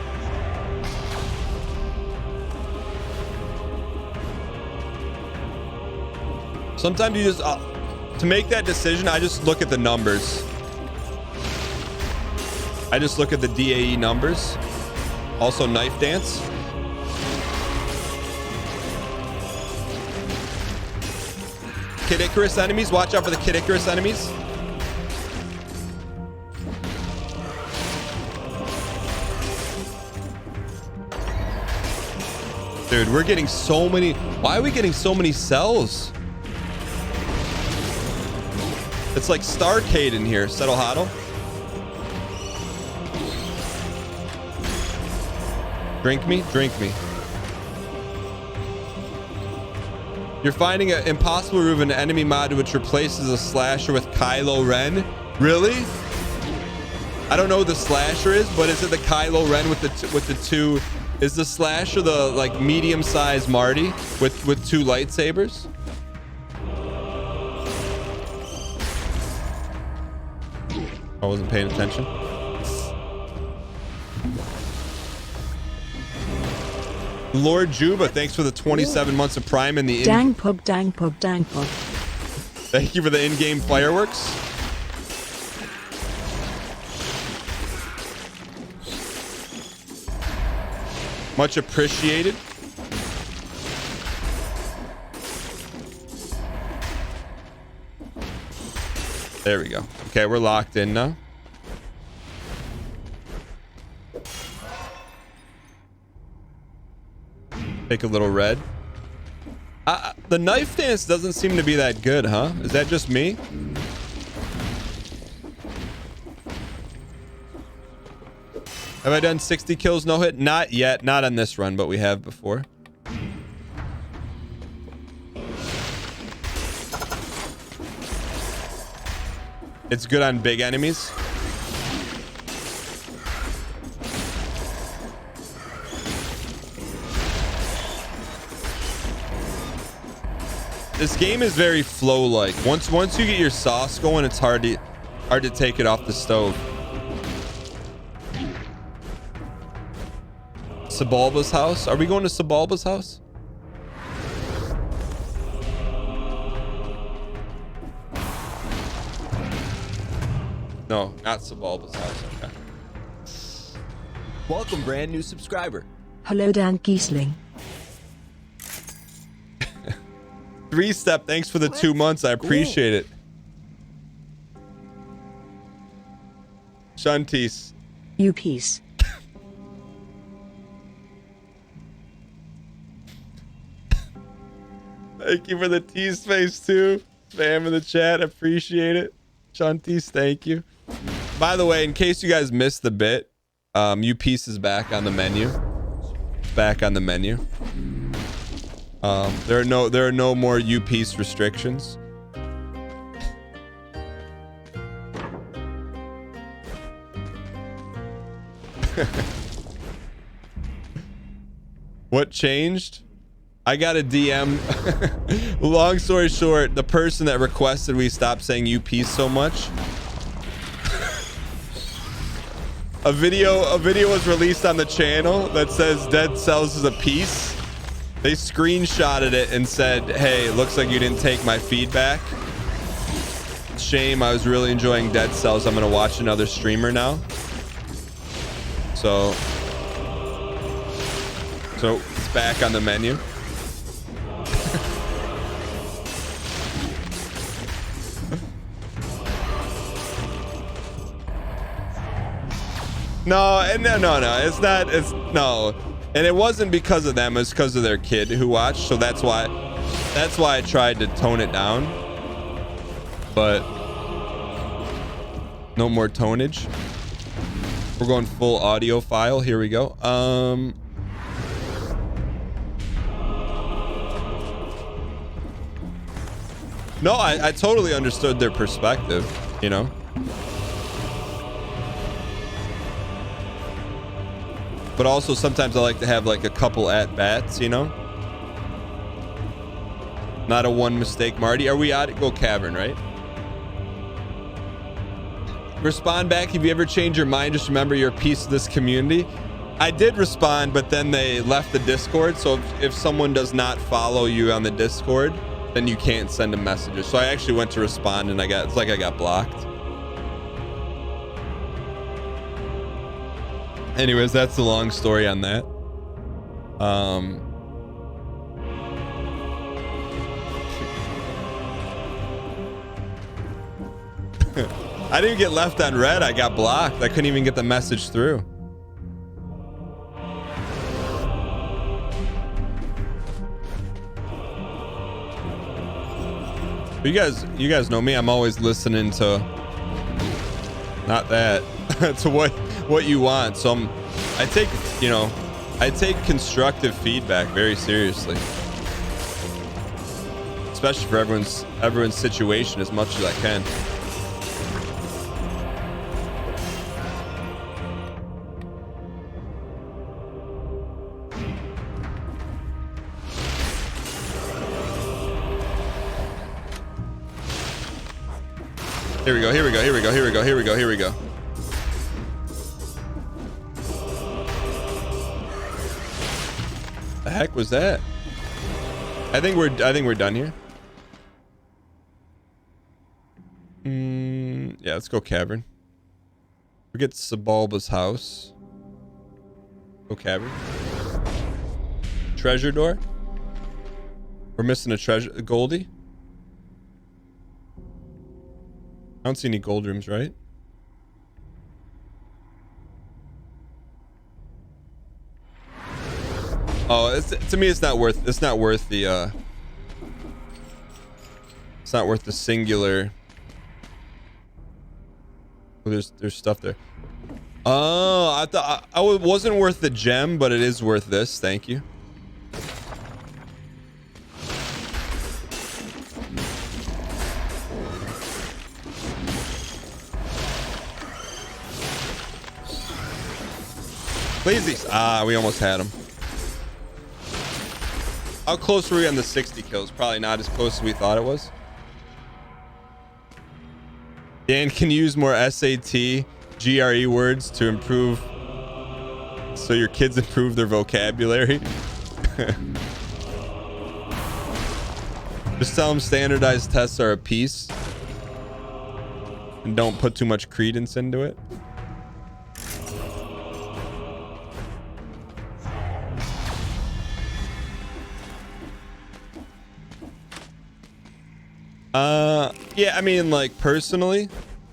Sometimes you just to make that decision, I just look at the numbers. I just look at the DAE numbers. Also, knife dance. Kid Icarus enemies. Watch out for the Kid Icarus enemies. Dude, we're getting so many. Why are we getting so many cells? It's like Starcade in here. Settle Huddle. Drink me, drink me. You're finding an impossible remove an enemy mod which replaces a slasher with Kylo Ren. Really? I don't know what the slasher is, but is it the Kylo Ren with the two? Is the slasher the like medium-sized Marty with two lightsabers? I wasn't paying attention. Lord Juba, thanks for the 27 months of Prime and the dang pug, dang pug, dang pug. Thank you for the in-game fireworks. Much appreciated. There we go. Okay, we're locked in now. Take a little red. The knife dance doesn't seem to be that good, huh? Is that just me? Have I done 60 kills no hit? Not yet. Not on this run, but we have before. It's good on big enemies. This game is very flow-like. Once you get your sauce going, it's hard to take it off the stove. Sabalba's house? Are we going to Sabalba's house? No, not Sabalba's house. Okay. Welcome, brand new subscriber. Hello, DANGHEESLING. 3-step, thanks for the 2 months. I appreciate it. Shantis. You peace. Thank you for the T-space too. Spam in the chat. Appreciate it. Shantis, thank you. By the way, in case you guys missed the bit, U-Piece is back on the menu. Back on the menu. There are no more U-Piece restrictions. What changed? I got a DM. Long story short, the person that requested we stop saying U-Piece so much A video was released on the channel that says Dead Cells is a piece. They screenshotted it and said, hey, looks like you didn't take my feedback. Shame, I was really enjoying Dead Cells. I'm gonna watch another streamer now. So it's back on the menu. No, it's not. It's no, and it wasn't because of them. It's because of their kid who watched. So that's why I tried to tone it down. But no more tonnage. We're going full audio file. Here we go. No, I totally understood their perspective, you know. But also sometimes I like to have like a couple at bats, you know. Not a one mistake, Marty. Are we out at Go Cavern, right? Respond back. Have you ever changed your mind? Just remember you're a piece of this community. I did respond, but then they left the Discord. So if someone does not follow you on the Discord, then you can't send them messages. So I actually went to respond and it's like I got blocked. Anyways, that's the long story on that. I didn't get left on red. I got blocked. I couldn't even get the message through. But you guys know me. I'm always listening to not that to what you want. So I take constructive feedback very seriously, especially for everyone's situation as much as I can. Here we go. The heck was that? I think we're done here. Yeah, let's go cavern. Forget Sabalba's house. Go cavern. Treasure door. We're missing a treasure. Goldie. I don't see any gold rooms, right? Oh, to me, it's not worth the singular. Oh, there's stuff there. Oh, I thought it wasn't worth the gem, but it is worth this. Thank you. Please, we almost had him. How close were we on the 60 kills? Probably not as close as we thought it was. Dan can use more SAT GRE words to improve, so your kids improve their vocabulary. Just tell them standardized tests are a piece and don't put too much credence into it. Yeah, I mean, like, personally,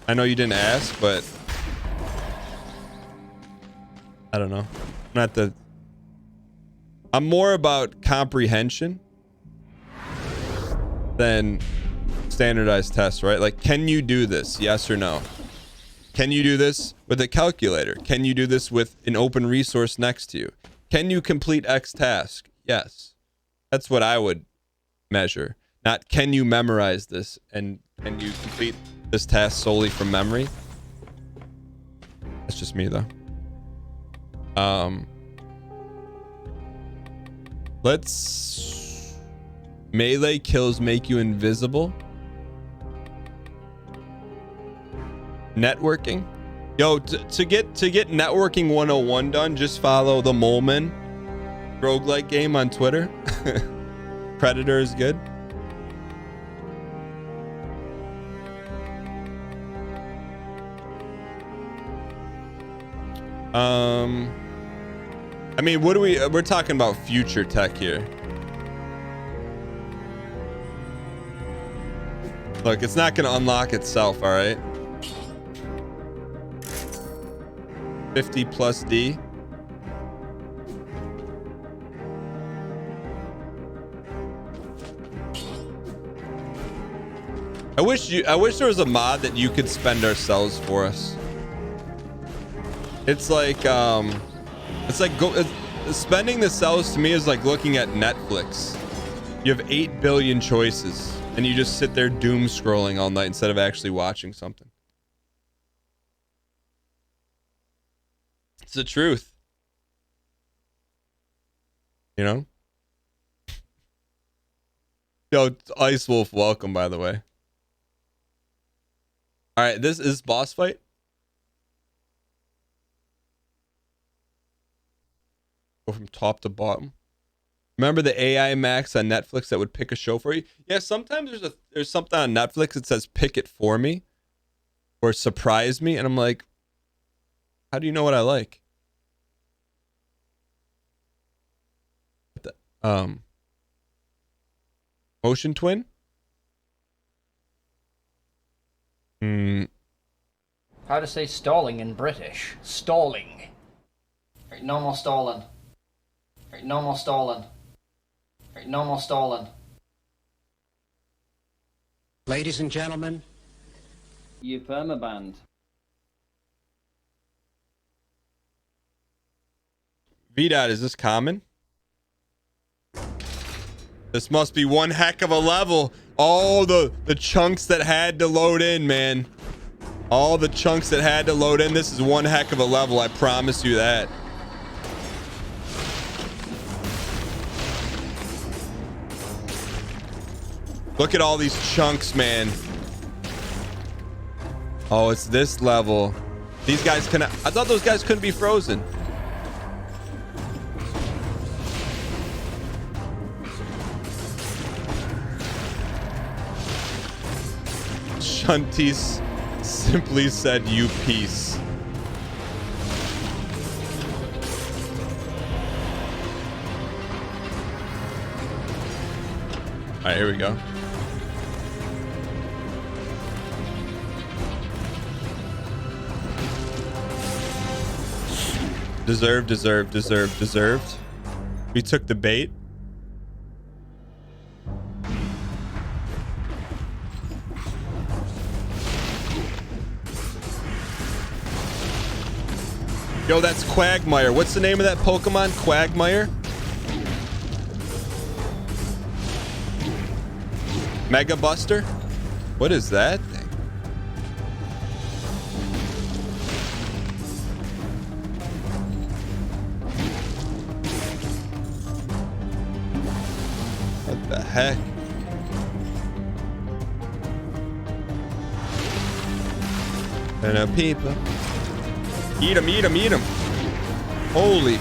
I know you didn't ask, but I don't know. I'm more about comprehension than standardized tests, right? Like, can you do this? Yes or no? Can you do this with a calculator? Can you do this with an open resource next to you? Can you complete X task? Yes. That's what I would measure. Not can you memorize this and can you complete this task solely from memory? That's just me though. Let's melee kills make you invisible. Networking. Yo, to get networking 101 done, just follow the Moleman roguelike game on Twitter. Predator is good. I mean, what do we're talking about future tech here. Look, it's not gonna unlock itself, all right? 50 plus D. I wish there was a mod that you could spend our cells for us. It's like spending the cells to me is like looking at Netflix. You have 8 billion choices and you just sit there doom scrolling all night instead of actually watching something. It's the truth. You know? Yo, Ice Wolf, welcome, by the way. All right, this is boss fight. Go from top to bottom. Remember the AI Max on Netflix that would pick a show for you? Yeah, sometimes there's something on Netflix that says pick it for me or surprise me, and I'm like, how do you know what I like? Motion Twin? How to say stalling in British? Stalling. Right, no more stalling. Right, no more stalling. Right, no more stalling. Ladies and gentlemen, You permabanned. VDOT, is this common? This must be one heck of a level. All the chunks that had to load in, man. All the chunks that had to load in. This is one heck of a level, I promise you that. Look at all these chunks, man. Oh, it's this level. These guys I thought those guys couldn't be frozen. Shunties simply said, "You peace." All right, here we go. Deserved. We took the bait. Yo, that's Quagmire. What's the name of that Pokemon? Quagmire? Mega Buster? What is that thing? What the heck? And people. Eat him. Holy.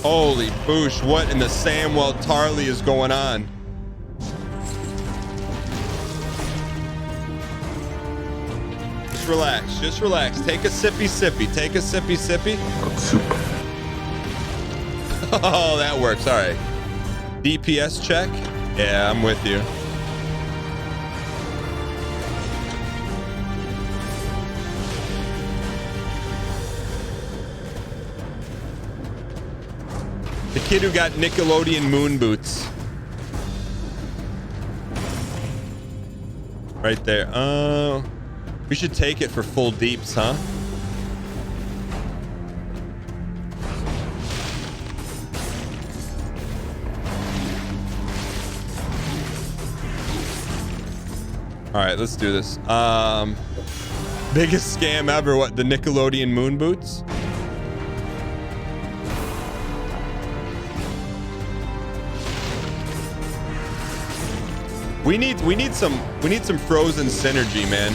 Holy boosh, what in the Samwell Tarly is going on? Just relax. Take a sippy. Oh, that works. All right. DPS check. Yeah, I'm with you. The kid who got Nickelodeon moon boots. Right there. We should take it for full deeps, huh? All right, let's do this. Biggest scam ever. What, the Nickelodeon moon boots? We need some frozen synergy, man.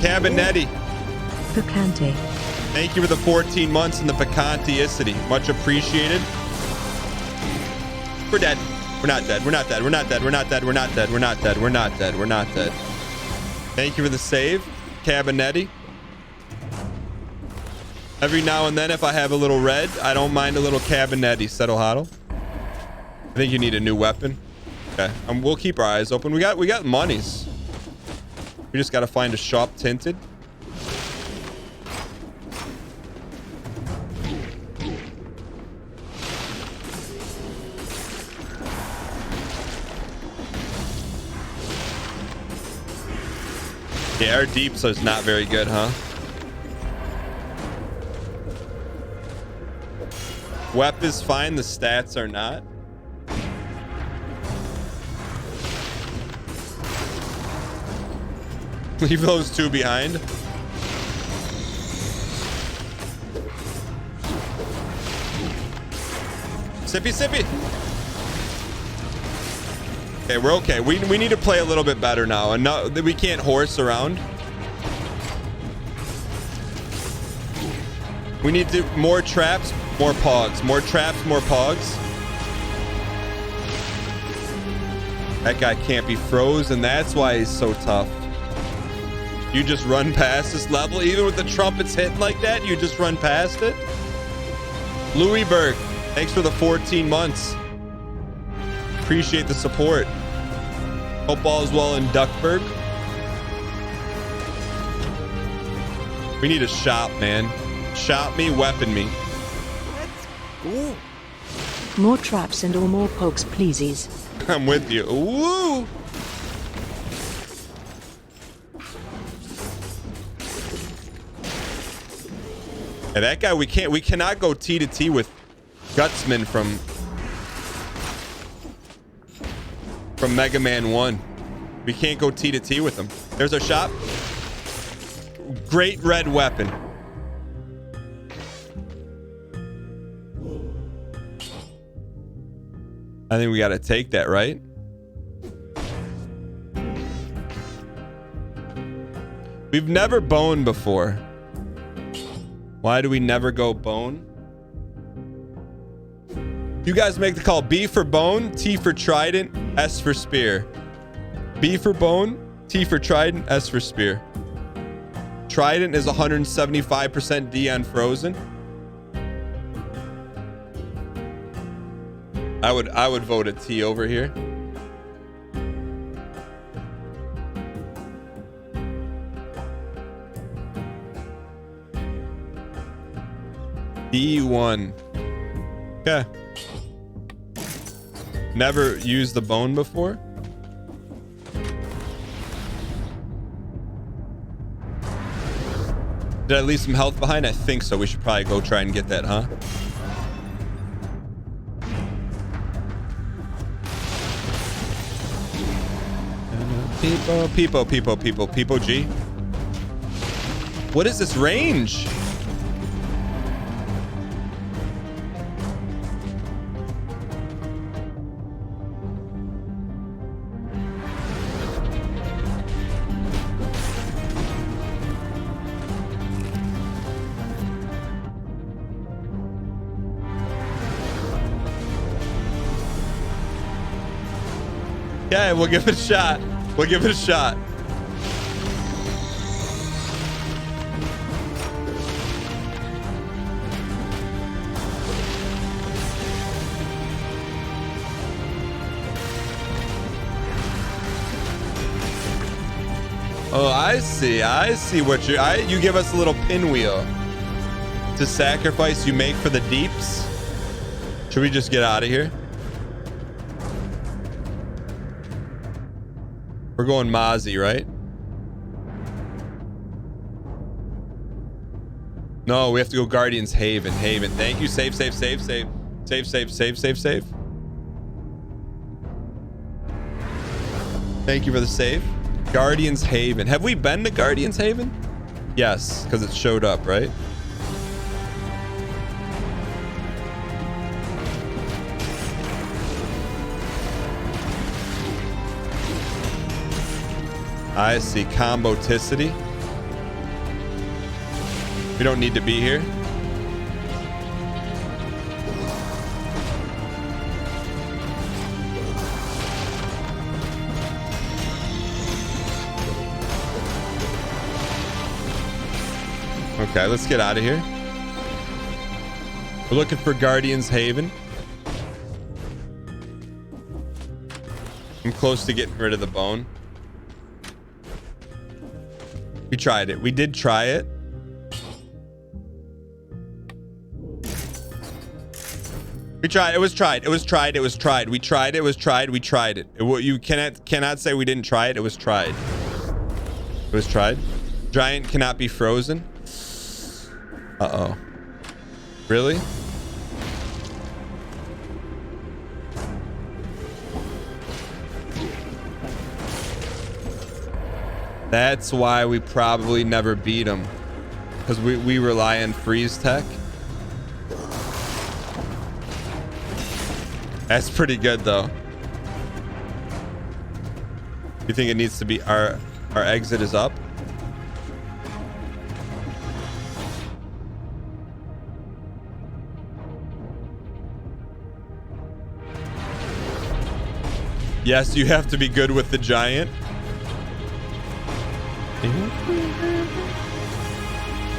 Cabinetti. Picante. Thank you for the 14 months in the Picante-icity. Much appreciated. We're dead. We're not dead. We're not dead. We're not dead. We're not dead. We're not dead. We're not dead. We're not dead. We're not dead. Thank you for the save, Cabinetti. Every now and then, if I have a little red, I don't mind a little Cabinetti. Settle huddle. I think you need a new weapon. Okay, we'll keep our eyes open. We got monies. We just got to find a shop tinted. Yeah, our deep so it's not very good, huh? Wep is fine, the stats are not. Leave those two behind. Sippy, sippy. Okay, we're okay. We need to play a little bit better now. And no, we can't horse around. We need to more traps, more pogs. More traps, more pogs. That guy can't be frozen. That's why he's so tough. You just run past this level. Even with the trumpets hitting like that, you just run past it. Louisburg, thanks for the 14 months. Appreciate the support. Hope all is well in Duckburg. We need a shop, man. Shop me, weapon me. Go. More traps and or more pokes, pleasies. I'm with you. Woo! Hey, that guy, we cannot go T to T with Gutsman from Mega Man 1. We can't go T to T with him. There's our shop. Great red weapon. I think we got to take that, right? We've never boned before. Why do we never go bone? You guys make the call. B for bone, T for trident, S for spear. B for bone, T for trident, S for spear. Trident is 175% D on frozen. I would vote a T over here. D1. Okay. Never used the bone before. Did I leave some health behind? I think so. We should probably go try and get that, huh? People, G. What is this range? Yeah, we'll give it a shot. We'll give it a shot. Oh, I see. I see what you give us a little pinwheel to sacrifice you make for the deeps. Should we just get out of here? We're going Mozzie, right? No, we have to go Guardian's Haven. Haven. Thank you. Save. Thank you for the save. Guardian's Haven. Have we been to Guardian's Haven? Yes, because it showed up, right? I see. Comboticity. We don't need to be here. Okay, let's get out of here. We're looking for Guardian's Haven. I'm close to getting rid of the bone. We tried it. We did try it. We tried. It was tried. It was tried. It was tried. We tried it. It was tried. We tried it. You cannot say we didn't try it. It was tried. It was tried. Giant cannot be frozen. Uh-oh. Really? That's why we probably never beat him. Because we rely on freeze tech. That's pretty good though. You think it needs to be our exit is up? Yes, you have to be good with the giant.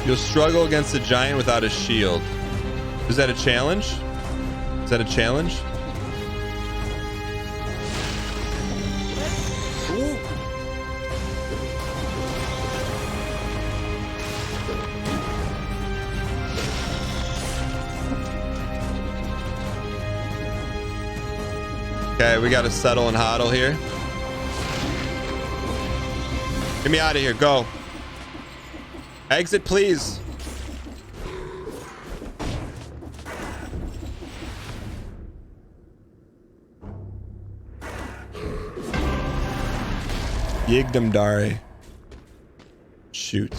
You'll struggle against the giant without a shield. Is that a challenge? Is that a challenge? Okay, we got to settle and hodl here. Get me out of here. Go. Exit, please. Yigdamdari. Shoot.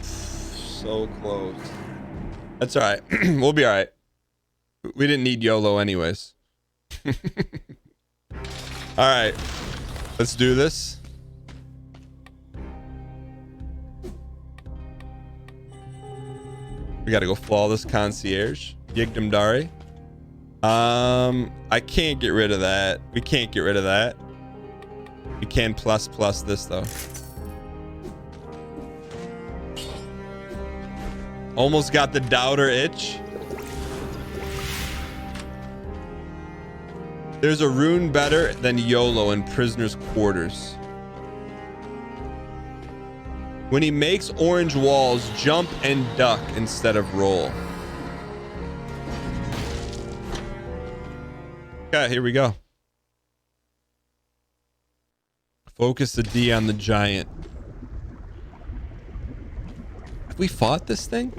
So close. That's all right. We'll be all right. We didn't need YOLO anyways. All right. Let's do this. We got to go flawless concierge. Yigdamdari. I can't get rid of that. We can't get rid of that. We can plus this though. Almost got the doubter itch. There's a rune better than YOLO in Prisoner's Quarters. When he makes orange walls, jump and duck instead of roll. Okay, here we go. Focus the D on the giant. Have we fought this thing?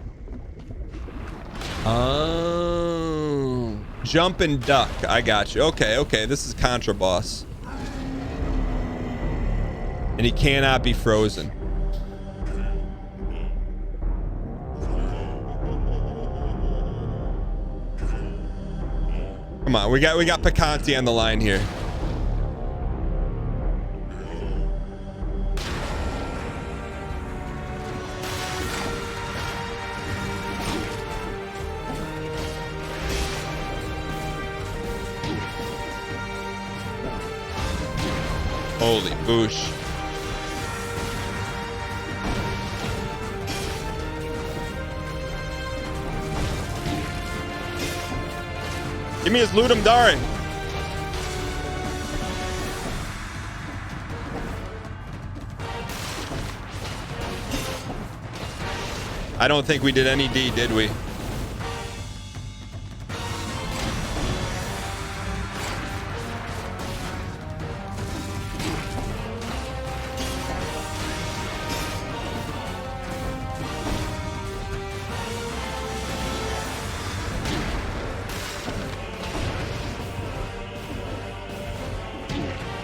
Oh. Jump and duck. I got you. Okay, okay. This is Contra boss. And he cannot be frozen. Come on, we got Picante on the line here. Holy boosh. Give me his Ludum Dare. I don't think we did any D, did we?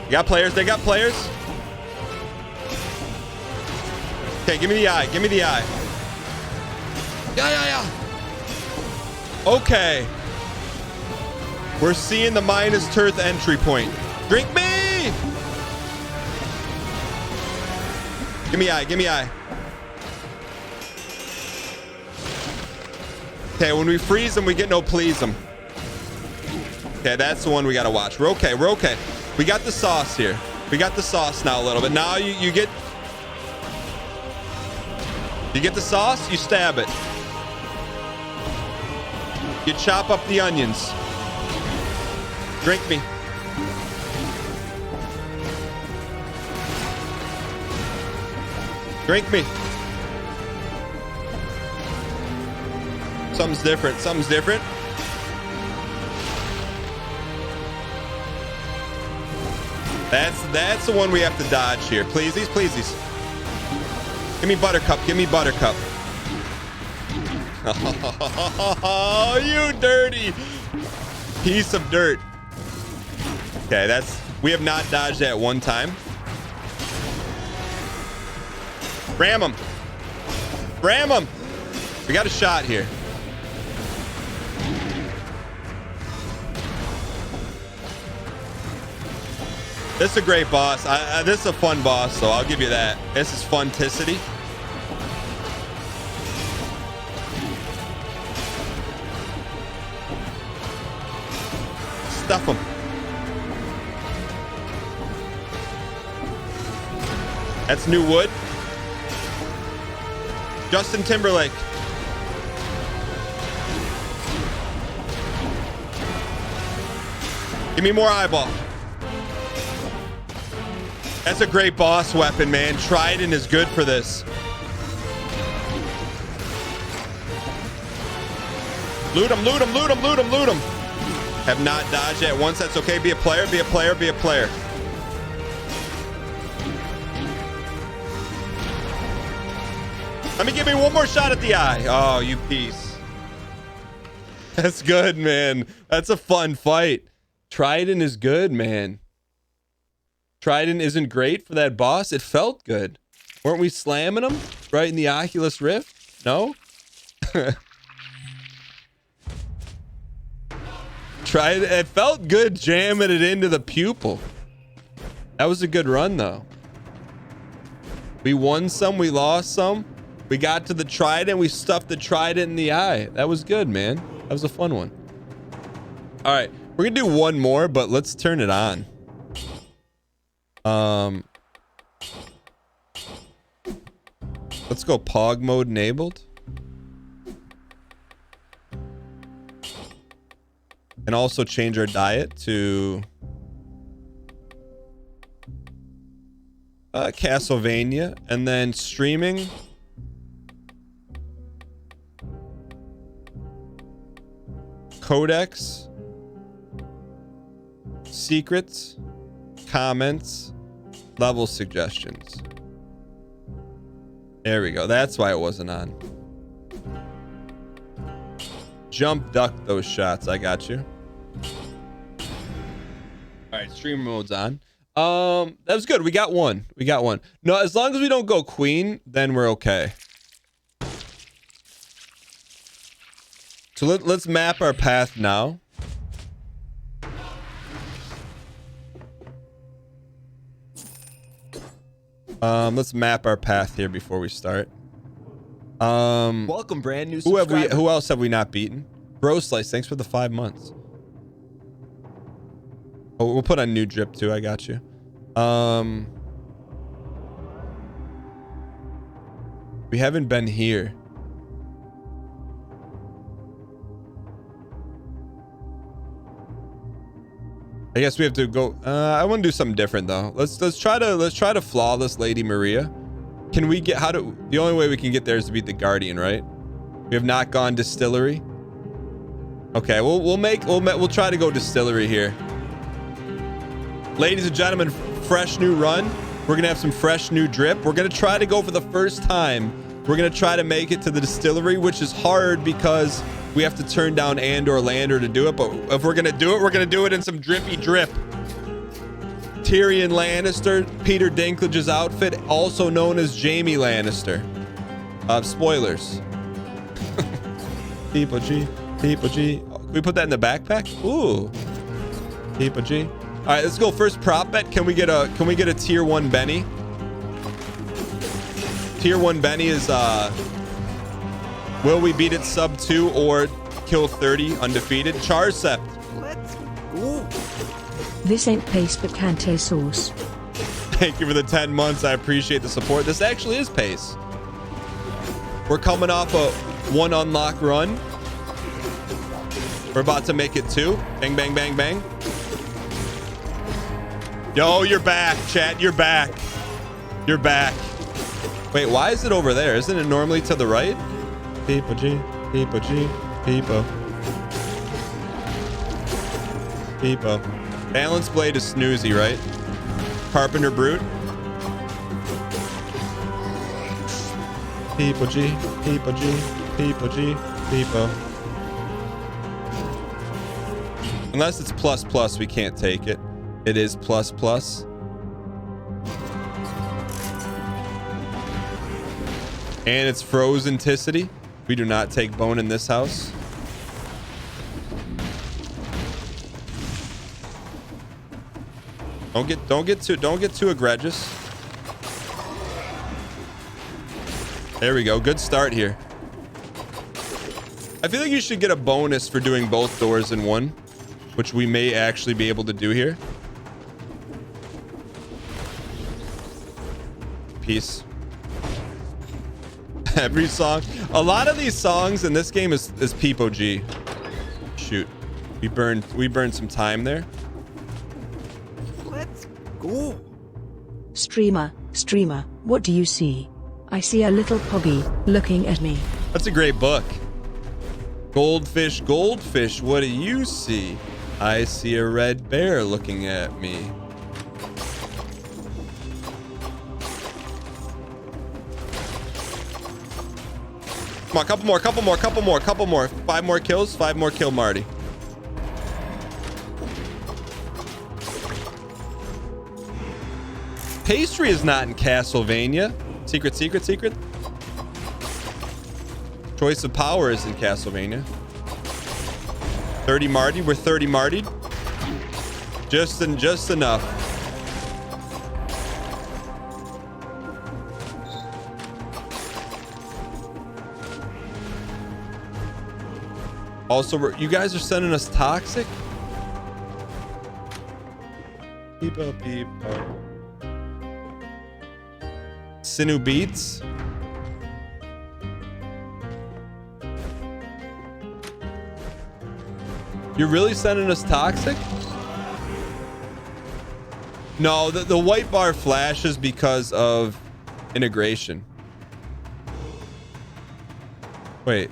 You got players. They got players. Okay, give me the eye. Give me the eye. Yeah. Okay. We're seeing the minus Turth entry point. Drink me! Give me eye, give me eye. Okay, when we freeze them, we get no please them. Okay, that's the one we gotta watch. We're okay, we're okay. We got the sauce here. We got the sauce now a little bit. Now you get the sauce, you stab it. You chop up the onions. Drink me. Drink me. Something's different. Something's different. That's the one we have to dodge here. Pleasies, pleasies. Give me buttercup. Give me buttercup. Oh, you dirty piece of dirt. Okay, we have not dodged that one time. Ram him. Ram him. We got a shot here. This is a great boss. This is a fun boss, so I'll give you that. This is funticity. Stuff him. That's new wood. Justin Timberlake. Give me more eyeball. That's a great boss weapon, man. Trident is good for this. Loot him, loot him, loot him, loot him, loot him. Have not dodged that once. That's okay. Be a player, be a player, be a player. Let me give me one more shot at the eye. Oh, you piece. That's good, man. That's a fun fight. Trident is good, man. Trident isn't great for that boss. It felt good. Weren't we slamming him right in the Oculus Rift? No? It felt good jamming it into the pupil. That was a good run, though. We won some, we lost some. We got to the Trident, we stuffed the Trident in the eye. That was good, man. That was a fun one. All right, we're gonna do one more, but let's turn it on. Let's go Pog mode enabled. And also change our diet to Castlevania, and then streaming. Codex. Secrets. Comments. Level suggestions. There we go. That's why it wasn't on. Jump duck those shots. I got you. All right, stream mode's on. That was good. We got one. We got one. No, as long as we don't go queen, then we're okay. So let's map our path now. Let's map our path here before we start. Welcome, brand new subscriber. Who else have we not beaten? Bro Slice, thanks for the 5 months. Oh, we'll put on new drip too. I got you. We haven't been here. I guess we have to go. I want to do something different though. Let's try to flawless Lady Maria. Can we get the only way we can get there is to beat the Guardian, right? We have not gone Distillery. Okay, we'll try to go Distillery here. Ladies and gentlemen, fresh new run. We're gonna have some fresh new drip. We're gonna try to go for the first time. We're gonna try to make it to the Distillery, which is hard because we have to turn down Andor Lander to do it. But if we're gonna do it, we're gonna do it in some drippy drip. Tyrion Lannister, Peter Dinklage's outfit, also known as Jaime Lannister. Spoilers. People G. Can we put that in the backpack? Ooh. People G. All right, let's go. First prop bet. Can we get a tier 1 Benny? Tier 1 Benny is will we beat it sub 2 or kill 30 undefeated? Charcept. Let's go. This ain't pace Picante sauce. Thank you for the 10 months. I appreciate the support. This actually is pace. We're coming off a 1 unlock run. We're about to make it 2. Bang, bang, bang, bang. Yo, you're back, chat. You're back. You're back. Wait, why is it over there? Isn't it normally to the right? People G, people G, people. People. Balance blade is snoozy, right? Carpenter brute. People G, people G, people G, people. Unless it's plus plus, we can't take it. It is plus plus. And it's frozenticity. We do not take bone in this house. Don't get too egregious. There we go. Good start here. I feel like you should get a bonus for doing both doors in one, which we may actually be able to do here. Peace. Every song, a lot of these songs in this game is Peepo G. Shoot, we burned some time there. Let's go. Streamer, what do you see? I see a little poggy looking at me. That's a great book. Goldfish, what do you see? I see a red bear looking at me. Come on, couple more. 5 more kills, 5 more kill Marty. Pastry is not in Castlevania. Secret. Choice of power is in Castlevania. 30 Marty, we're 30 Marty. Just enough. Also, you guys are sending us toxic? People. Sinu beats. You're really sending us toxic? No, the white bar flashes because of integration. Wait.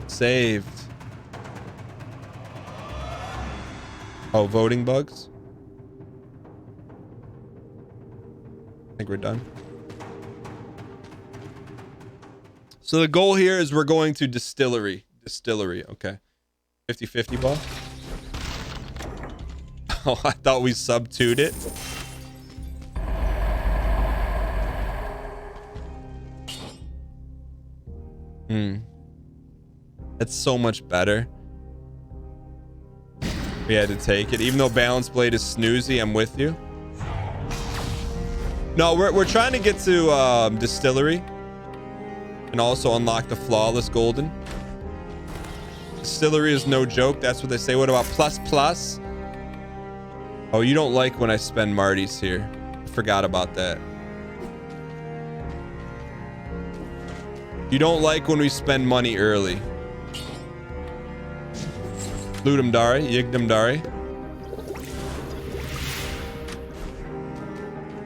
Saved. Oh, voting bugs? I think we're done. So the goal here is we're going to Distillery. Okay. 50-50 ball. Oh, I thought we sub-2'd it. That's so much better. We had to take it. Even though Balance Blade is snoozy, I'm with you. No, we're trying to get to Distillery. And also unlock the Flawless Golden. Distillery is no joke. That's what they say. What about plus? Oh, you don't like when I spend Marty's here. I forgot about that. You don't like when we spend money early. Ludum Dari, Yigdum Dari.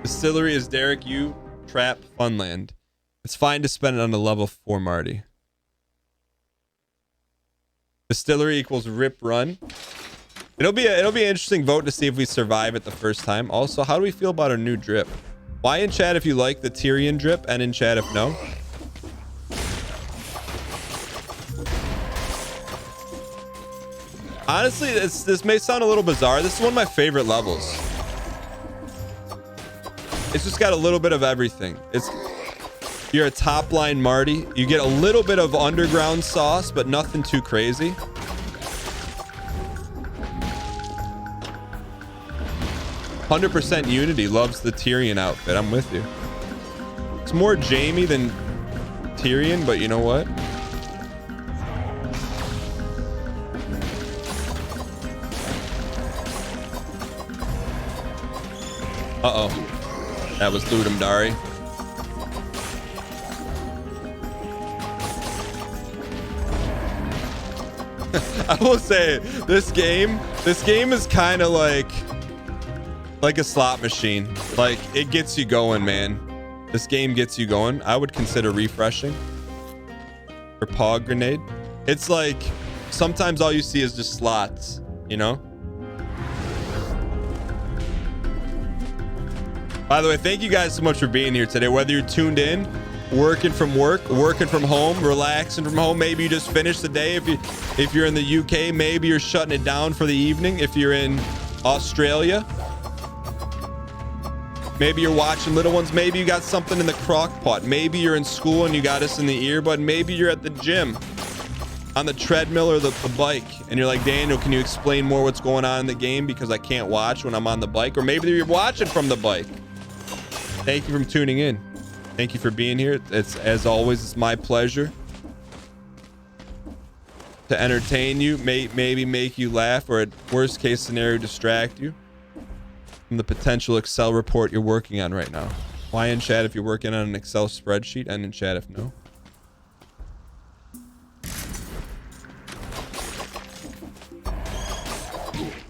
Distillery is Derek U. Trap Funland. It's fine to spend it on a level 4 Marty. Distillery equals rip run. It'll be an interesting vote to see if we survive it the first time. Also, how do we feel about our new drip? Why in chat if you like the Tyrion drip, and in chat if no. Honestly, this may sound a little bizarre. This is one of my favorite levels. It's just got a little bit of everything. You're a top line Marty. You get a little bit of underground sauce, but nothing too crazy. 100% Unity loves the Tyrion outfit. I'm with you. It's more Jamie than Tyrion, but you know what? Uh-oh. That was Ludum Dari. I will say this game is kind of like a slot machine. Like, it gets you going, man. This game gets you going. I would consider refreshing for Pog Grenade. It's like sometimes all you see is just slots, you know? By the way, thank you guys so much for being here today. Whether you're tuned in, working from work, working from home, relaxing from home, maybe you just finished the day. If you're in the UK, maybe you're shutting it down for the evening. If you're in Australia, maybe you're watching little ones. Maybe you got something in the crock pot. Maybe you're in school and you got us in the earbud. Maybe you're at the gym on the treadmill or the bike and you're like, Daniel, can you explain more what's going on in the game because I can't watch when I'm on the bike? Or maybe you're watching from the bike. Thank you for tuning in. Thank you for being here. It's, as always, it's my pleasure to entertain you, maybe make you laugh, or at worst case scenario, distract you from the potential Excel report you're working on right now. Why in chat if you're working on an Excel spreadsheet, and in chat if no.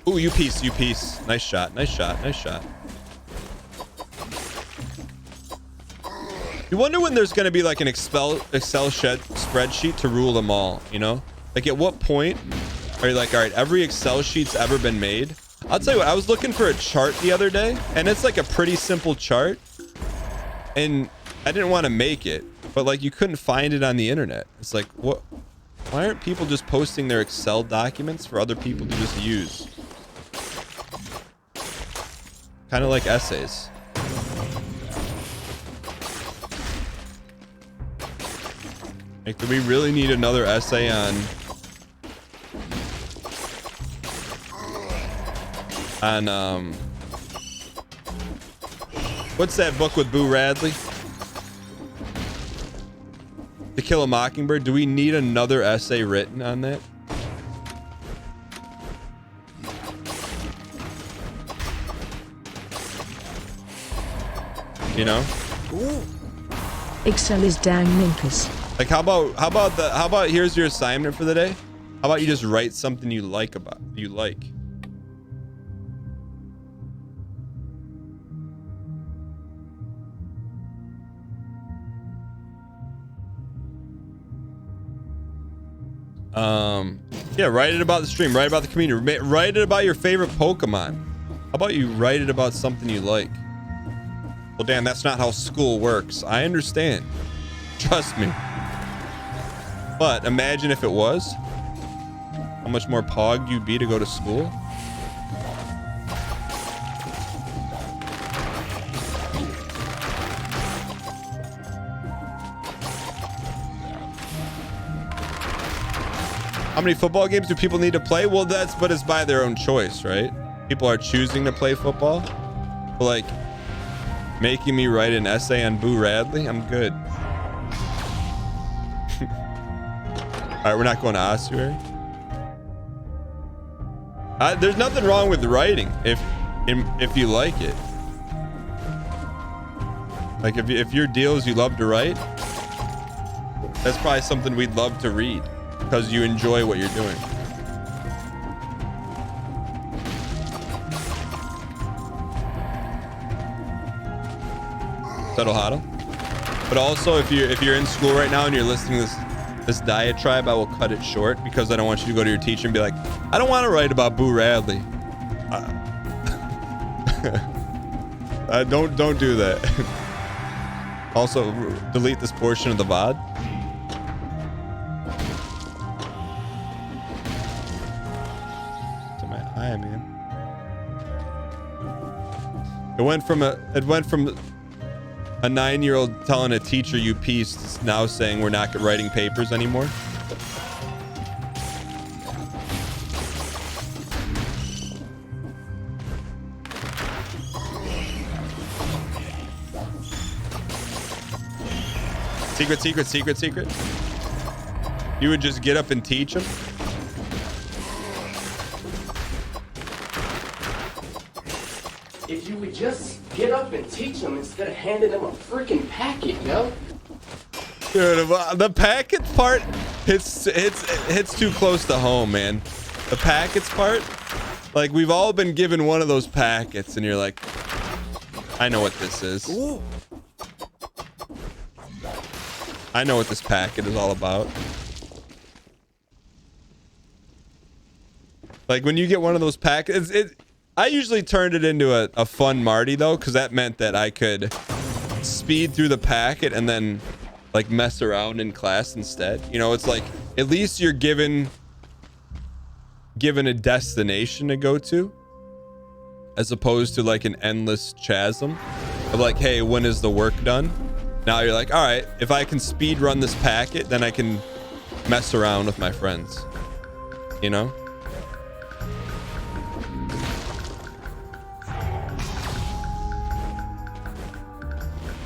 Ooh, you piece. Nice shot. You wonder when there's going to be like an Excel spreadsheet to rule them all, you know? Like, at what point are you like, all right, every Excel sheet's ever been made? I'll tell you what, I was looking for a chart the other day, and it's like a pretty simple chart, and I didn't want to make it, but like you couldn't find it on the internet. It's like, what? Why aren't people just posting their Excel documents for other people to just use? Kind of like essays. Like, do we really need another essay on what's that book with Boo Radley? To Kill a Mockingbird? Do we need another essay written on that? You know? Excel is dang ninkers. Like, how about here's your assignment for the day? How about you just write something you like Yeah, write it about the stream, write about the community, write it about your favorite Pokemon. How about you write it about something you like? Well, Dan, that's not how school works. I understand. Trust me. But imagine if it was. How much more pog you'd be to go to school? How many football games do people need to play? Well, but it's by their own choice, right? People are choosing to play football. But like, making me write an essay on Boo Radley, I'm good. All right, we're not going to ossuary. There's nothing wrong with writing if you like it. Like, if your deal is you love to write, that's probably something we'd love to read because you enjoy what you're doing. Settle huddle. But also, if you're in school right now and you're listening to this diatribe, I will cut it short because I don't want you to go to your teacher and be like, I don't want to write about Boo Radley. Don't do that. Also, delete this portion of the VOD. To my eye, man. It went from a 9-year-old telling a teacher you pieced, now saying we're not writing papers anymore. Secret, secret, secret, secret. You would just get up and teach them? If you would just get up and teach them instead of handing them a freaking packet, yo. Dude, the packets part hits too close to home, man. The packets part, like we've all been given one of those packets and you're like, I know what this is. Ooh. I know what this packet is all about. Like when you get one of those packets, I usually turned it into a fun Marty though, because that meant that I could speed through the packet and then like mess around in class instead. You know, it's like at least you're given a destination to go to, as opposed to like an endless chasm of like, hey, when is the work done? Now you're like, all right, if I can speed run this packet, then I can mess around with my friends, you know?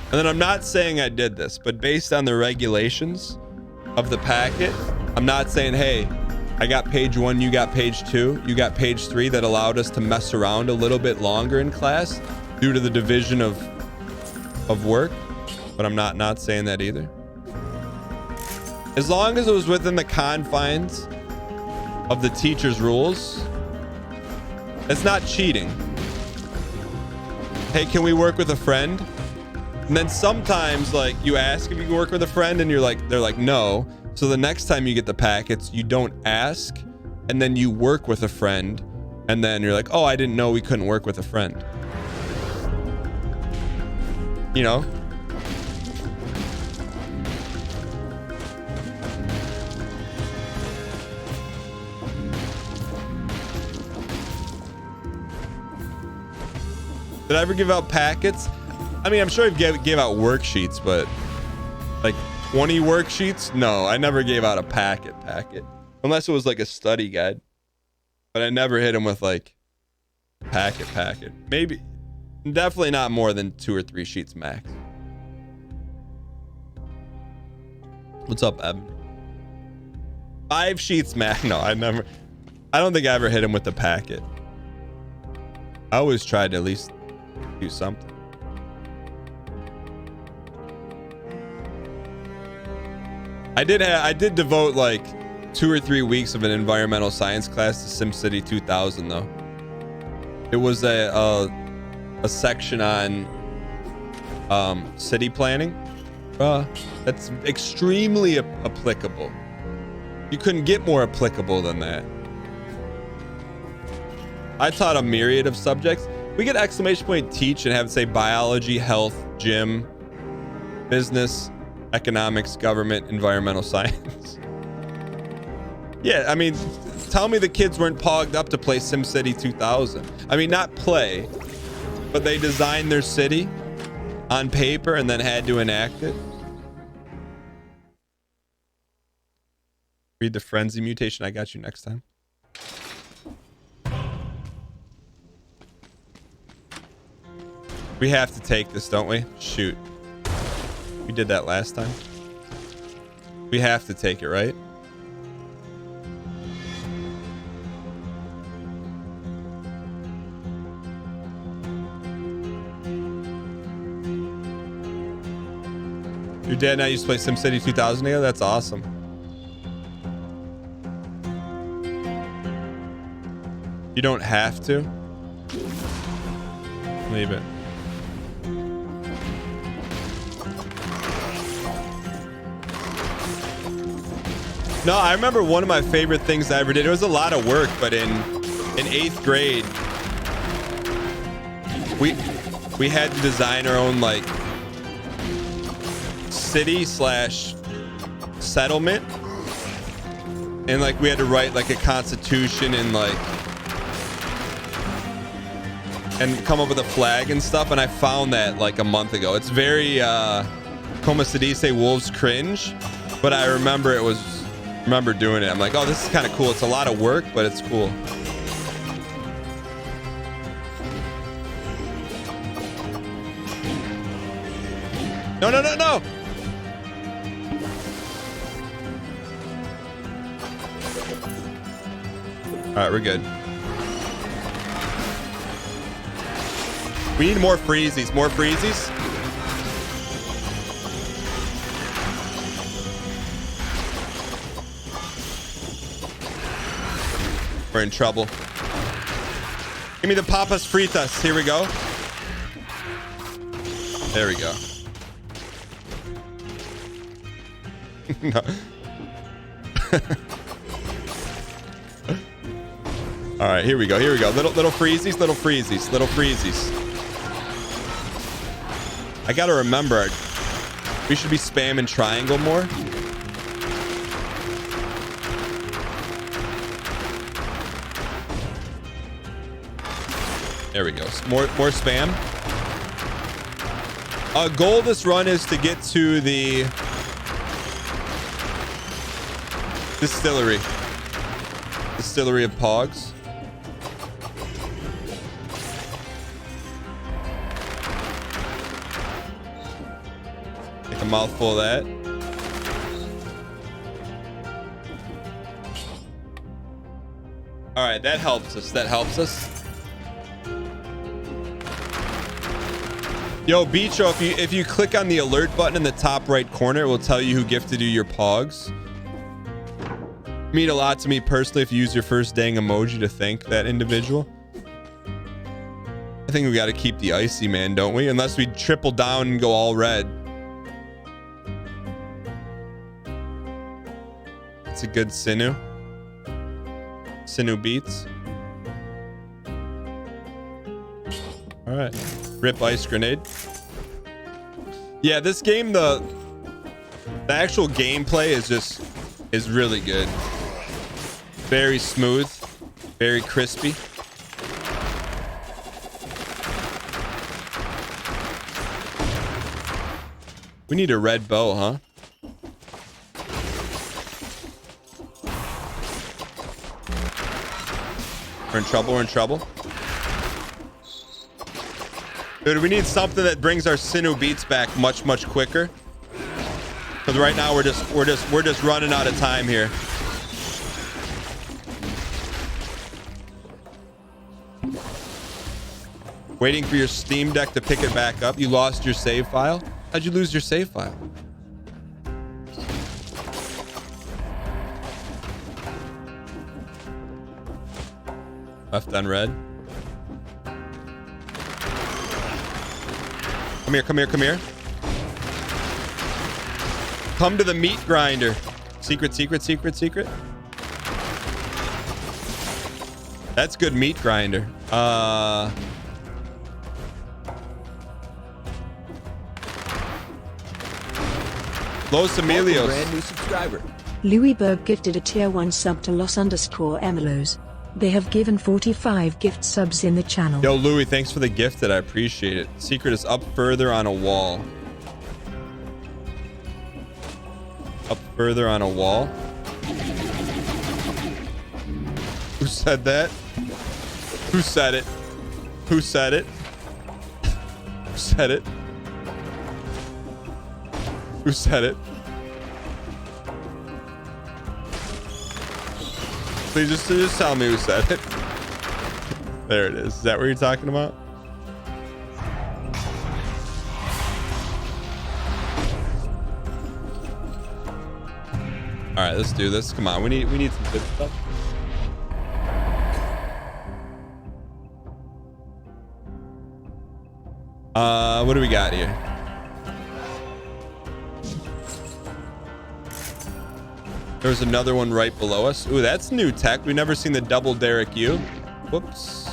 And then I'm not saying I did this, but based on the regulations of the packet, I'm not saying, hey, I got page 1, you got page 2, you got page 3, that allowed us to mess around a little bit longer in class due to the division of work. But I'm not saying that either. As long as it was within the confines of the teacher's rules, it's not cheating. Hey, can we work with a friend? And then sometimes like you ask if you can work with a friend and they're like, no. So the next time you get the packets, you don't ask, and then you work with a friend, and then you're like, oh, I didn't know we couldn't work with a friend. You know? Did I ever give out packets? I mean, I'm sure I gave out worksheets, but like 20 worksheets? No, I never gave out a packet. Unless it was like a study guide. But I never hit them with like packet. Maybe, definitely not more than 2 or 3 sheets max. What's up, Eb? 5 sheets max. No, I don't think I ever hit him with the packet. I always tried to at least do something. I did devote like 2 or 3 weeks of an environmental science class to SimCity 2000 though. It was a section on city planning. That's extremely applicable. You couldn't get more applicable than that. I taught a myriad of subjects. We get exclamation point teach and have it say biology, health, gym, business, economics, government, environmental science. Yeah, I mean, tell me the kids weren't pogged up to play SimCity 2000. I mean, not play, but they designed their city on paper and then had to enact it. Read the frenzy mutation. I got you next time. We have to take this, don't we? Shoot. We did that last time. We have to take it, right? Your dad and I used to play SimCity 2000 together? That's awesome. You don't have to. Leave it. No, I remember one of my favorite things I ever did. It was a lot of work, but in 8th grade, we had to design our own like city / settlement, and like we had to write like a constitution and like come up with a flag and stuff. And I found that like a month ago. It's very como se dice, wolves cringe, but I remember doing it. I'm like, oh, this is kind of cool. It's a lot of work, but it's cool. No. All right, we're good. We need more freezies. More freezies. We're in trouble. Give me the papas fritas. Here we go. There we go. No. All right, here we go. Here we go. Little freezies, little freezies, little freezies. I gotta remember, we should be spamming triangle more. There we go. More spam. Goal of this run is to get to the distillery of Pogs. Take a mouthful of that. All right, that helps us. That helps us. Yo, Beacho, if you click on the alert button in the top right corner, it will tell you who gifted you your Pogs. Mean a lot to me personally if you use your first dang emoji to thank that individual. I think we got to keep the icy, man, don't we? Unless we triple down and go all red. It's a good Sinu. Sinu beats. All right. Rip ice grenade. Yeah, this game, the actual gameplay is really good. Very smooth, very crispy. We need a red bow, huh? We're in trouble, we're in trouble. Dude, we need something that brings our Sinu beats back much quicker. Because right now we're just running out of time here. Waiting for your Steam Deck to pick it back up. You lost your save file? How'd you lose your save file? Left on red. Come here, come here, come here. Come to the meat grinder. Secret, secret, secret, secret. That's good meat grinder. Los Emilios. Brand new subscriber. Louis Berg gifted a tier 1 sub to Los_Emelos. They have given 45 gift subs in the channel. Yo, Louis, thanks for the gift. I appreciate it. Secret is up further on a wall. Up further on a wall. Who said that? Who said it? Who said it? Who said it? Who said it? Please just tell me who said it. There it is. Is that what you're talking about? All right, let's do this. Come on, we need some good stuff. What do we got here? There's another one right below us. Ooh, that's new tech. We've never seen the double Derek U. Whoops.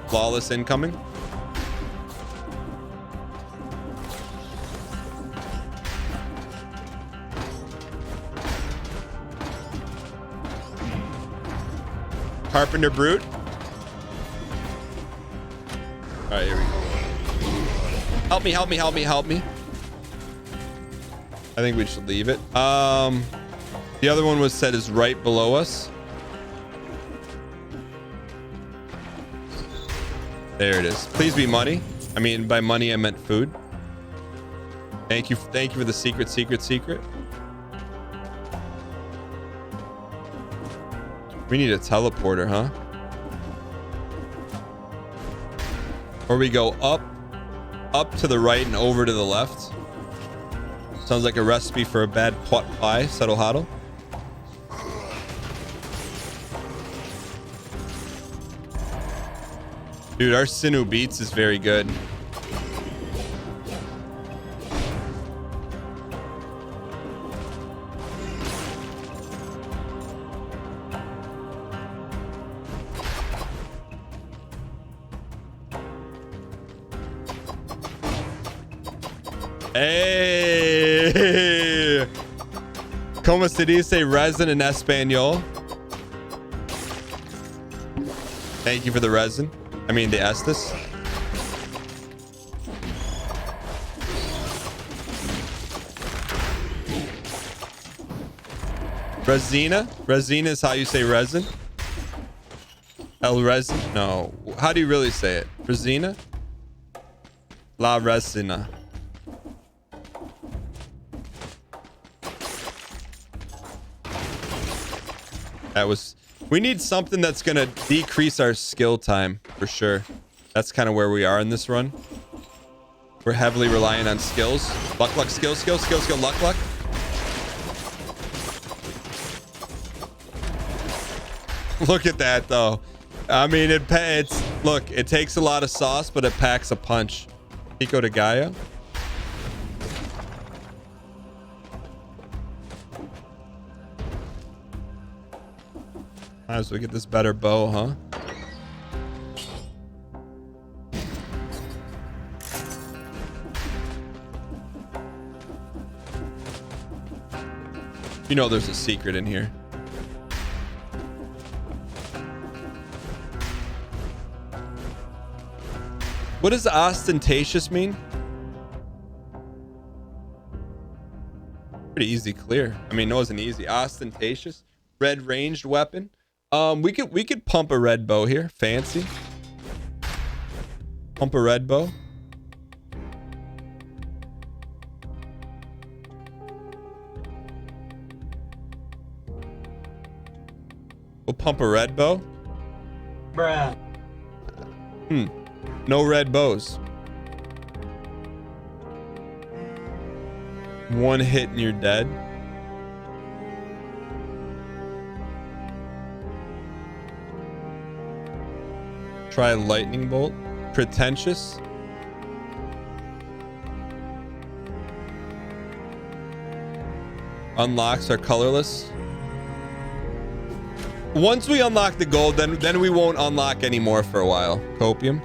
Flawless incoming. Carpenter Brute. All right, here we go. Help me, help me, help me, help me. I think we should leave it. The other one was said is right below us. There it is. Please be money. I mean, by money I meant food. Thank you for the secret. We need a teleporter, huh? Or we go up to the right and over to the left. Sounds like a recipe for a bad pot pie, settle huddle. Dude, our Sinew Beats is very good. Hey, ¿Cómo se dice resin in Espanol? Thank you for the resin. I mean, the Estes. Resina? Resina is how you say resin? El resin? No. How do you really say it? Resina? La resina. That was... We need something that's going to decrease our skill time, for sure. That's kind of where we are in this run. We're heavily reliant on skills. Luck, luck, skill, skill, skill, skill, luck, luck. Look at that, though. I mean, it's... Look, it takes a lot of sauce, but it packs a punch. Pico de Gallo. Might as well get this better bow, huh? You know there's a secret in here. What does ostentatious mean? Pretty easy, clear. I mean, it wasn't easy. Ostentatious, red ranged weapon. We could pump a red bow here. Fancy. Pump a red bow. We'll pump a red bow. Bruh. No red bows. One hit and you're dead. Try lightning bolt. Pretentious. Unlocks are colorless. Once we unlock the gold, then we won't unlock anymore for a while. Copium.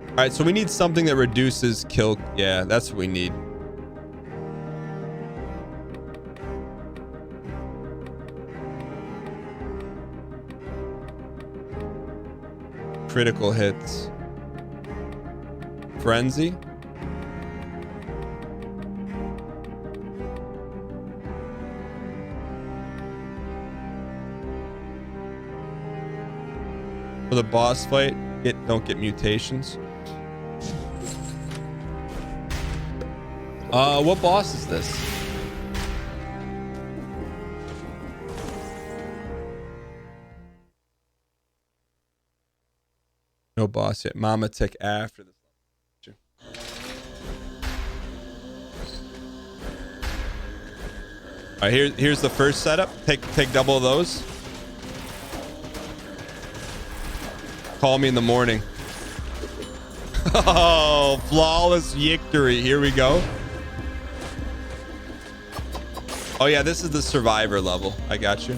All right, so we need something that reduces kill. Yeah, that's what we need. Critical hits. Frenzy. For the boss fight, don't get mutations. What boss is this? No boss yet. Mama tick after this. All right, here's the first setup. Take double of those. Call me in the morning. Oh, flawless victory. Here we go. Oh yeah, this is the survivor level. I got you.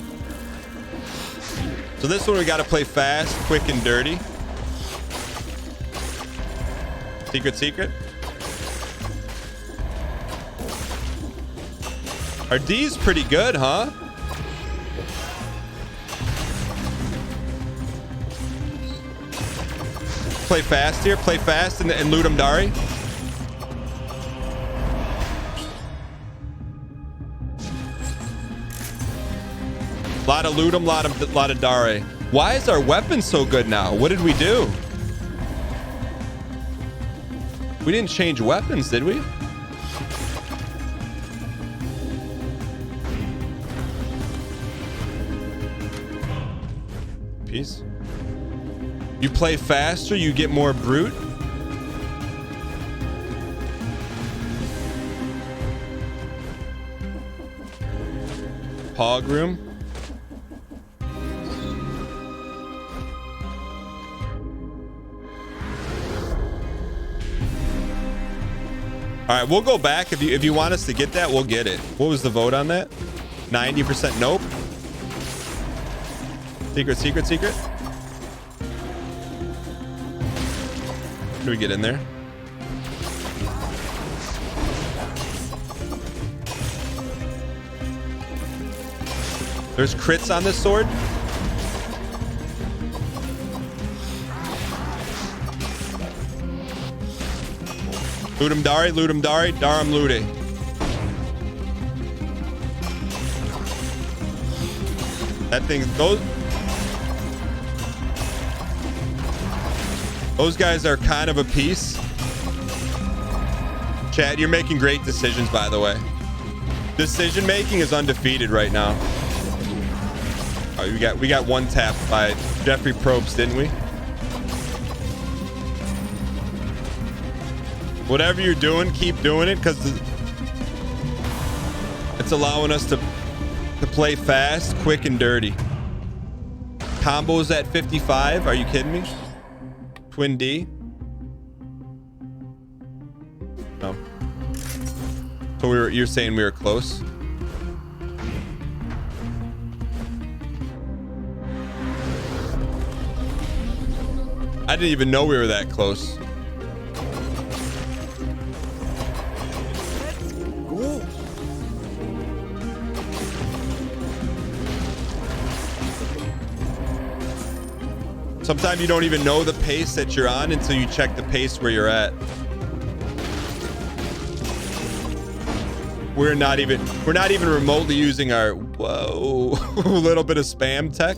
So this one we got to play fast, quick, and dirty. Secret, secret. Our D's pretty good, huh? Play fast here. Play fast and loot him, Dari. Lot of loot him, lot of Dari. Why is our weapon so good now? What did we do? We didn't change weapons, did we? piece. You play faster, you get more brute. Hog room. All right, we'll go back. If you want us to get that, we'll get it. What was the vote on that? 90% nope. Secret, secret, secret. How do we get in there? There's crits on this sword. Ludum Dari, Ludum Dari, Darum Lude. That thing, those guys are kind of a piece. Chad, you're making great decisions, by the way. Decision making is undefeated right now. Oh, we got one tap by Jeffrey Probst, didn't we? Whatever you're doing, keep doing it, because it's allowing us to play fast, quick, and dirty. Combos at 55. Are you kidding me? Twin D. No. So you're saying we were close? I didn't even know we were that close. Sometimes you don't even know the pace that you're on until you check the pace where you're at. We're not even remotely using our little bit of spam tech.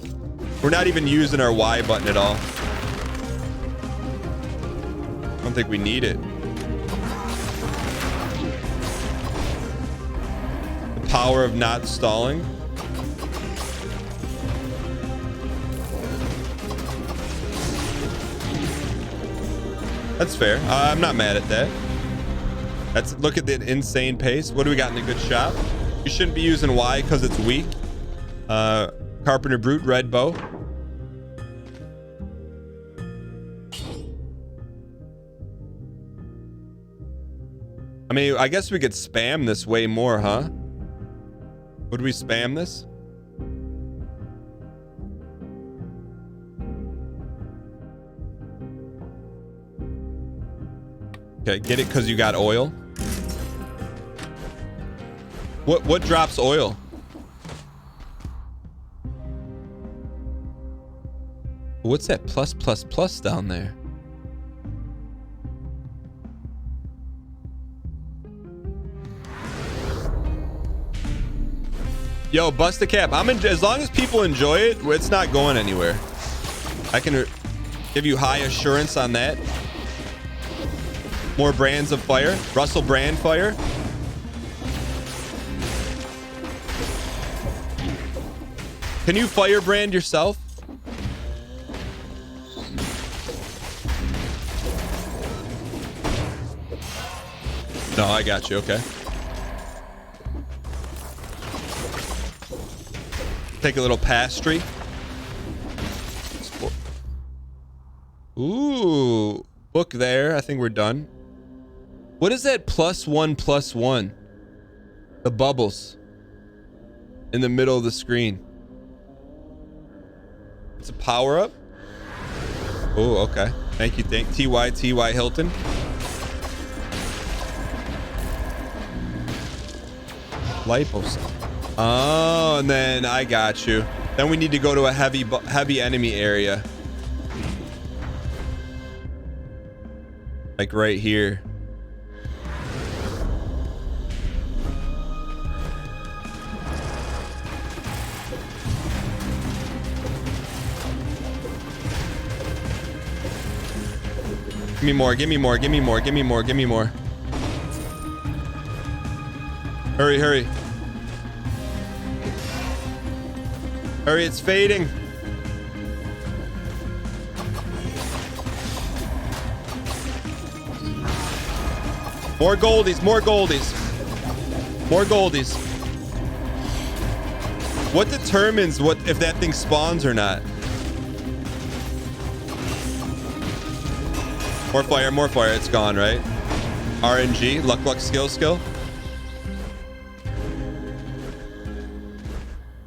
We're not even using our Y button at all. I don't think we need it. The power of not stalling. That's fair. I'm not mad at that. Look at the insane pace. What do we got in a good shop? You shouldn't be using Y because it's weak. Carpenter Brute, red bow. I mean, I guess we could spam this way more, huh? Would we spam this? Okay, get it because you got oil. What drops oil? What's that plus down there? Yo, bust the cap. As long as people enjoy it, it's not going anywhere. I can give you high assurance on that. More brands of fire. Russell Brand fire. Can you fire brand yourself? No, I got you. Okay. Take a little pastry. Ooh. Book there. I think we're done. What is that +1+1? The bubbles in the middle of the screen. It's a power up. Oh, okay. Thank you. T.Y. Hilton. Lipos. Oh, and then I got you. Then we need to go to a heavy enemy area. Like right here. Give me more, give me more, give me more, give me more, give me more. Hurry, hurry. Hurry, it's fading. More goldies, more goldies. More goldies. What determines what if that thing spawns or not? More fire, more fire. It's gone, right? RNG, luck, luck, skill, skill.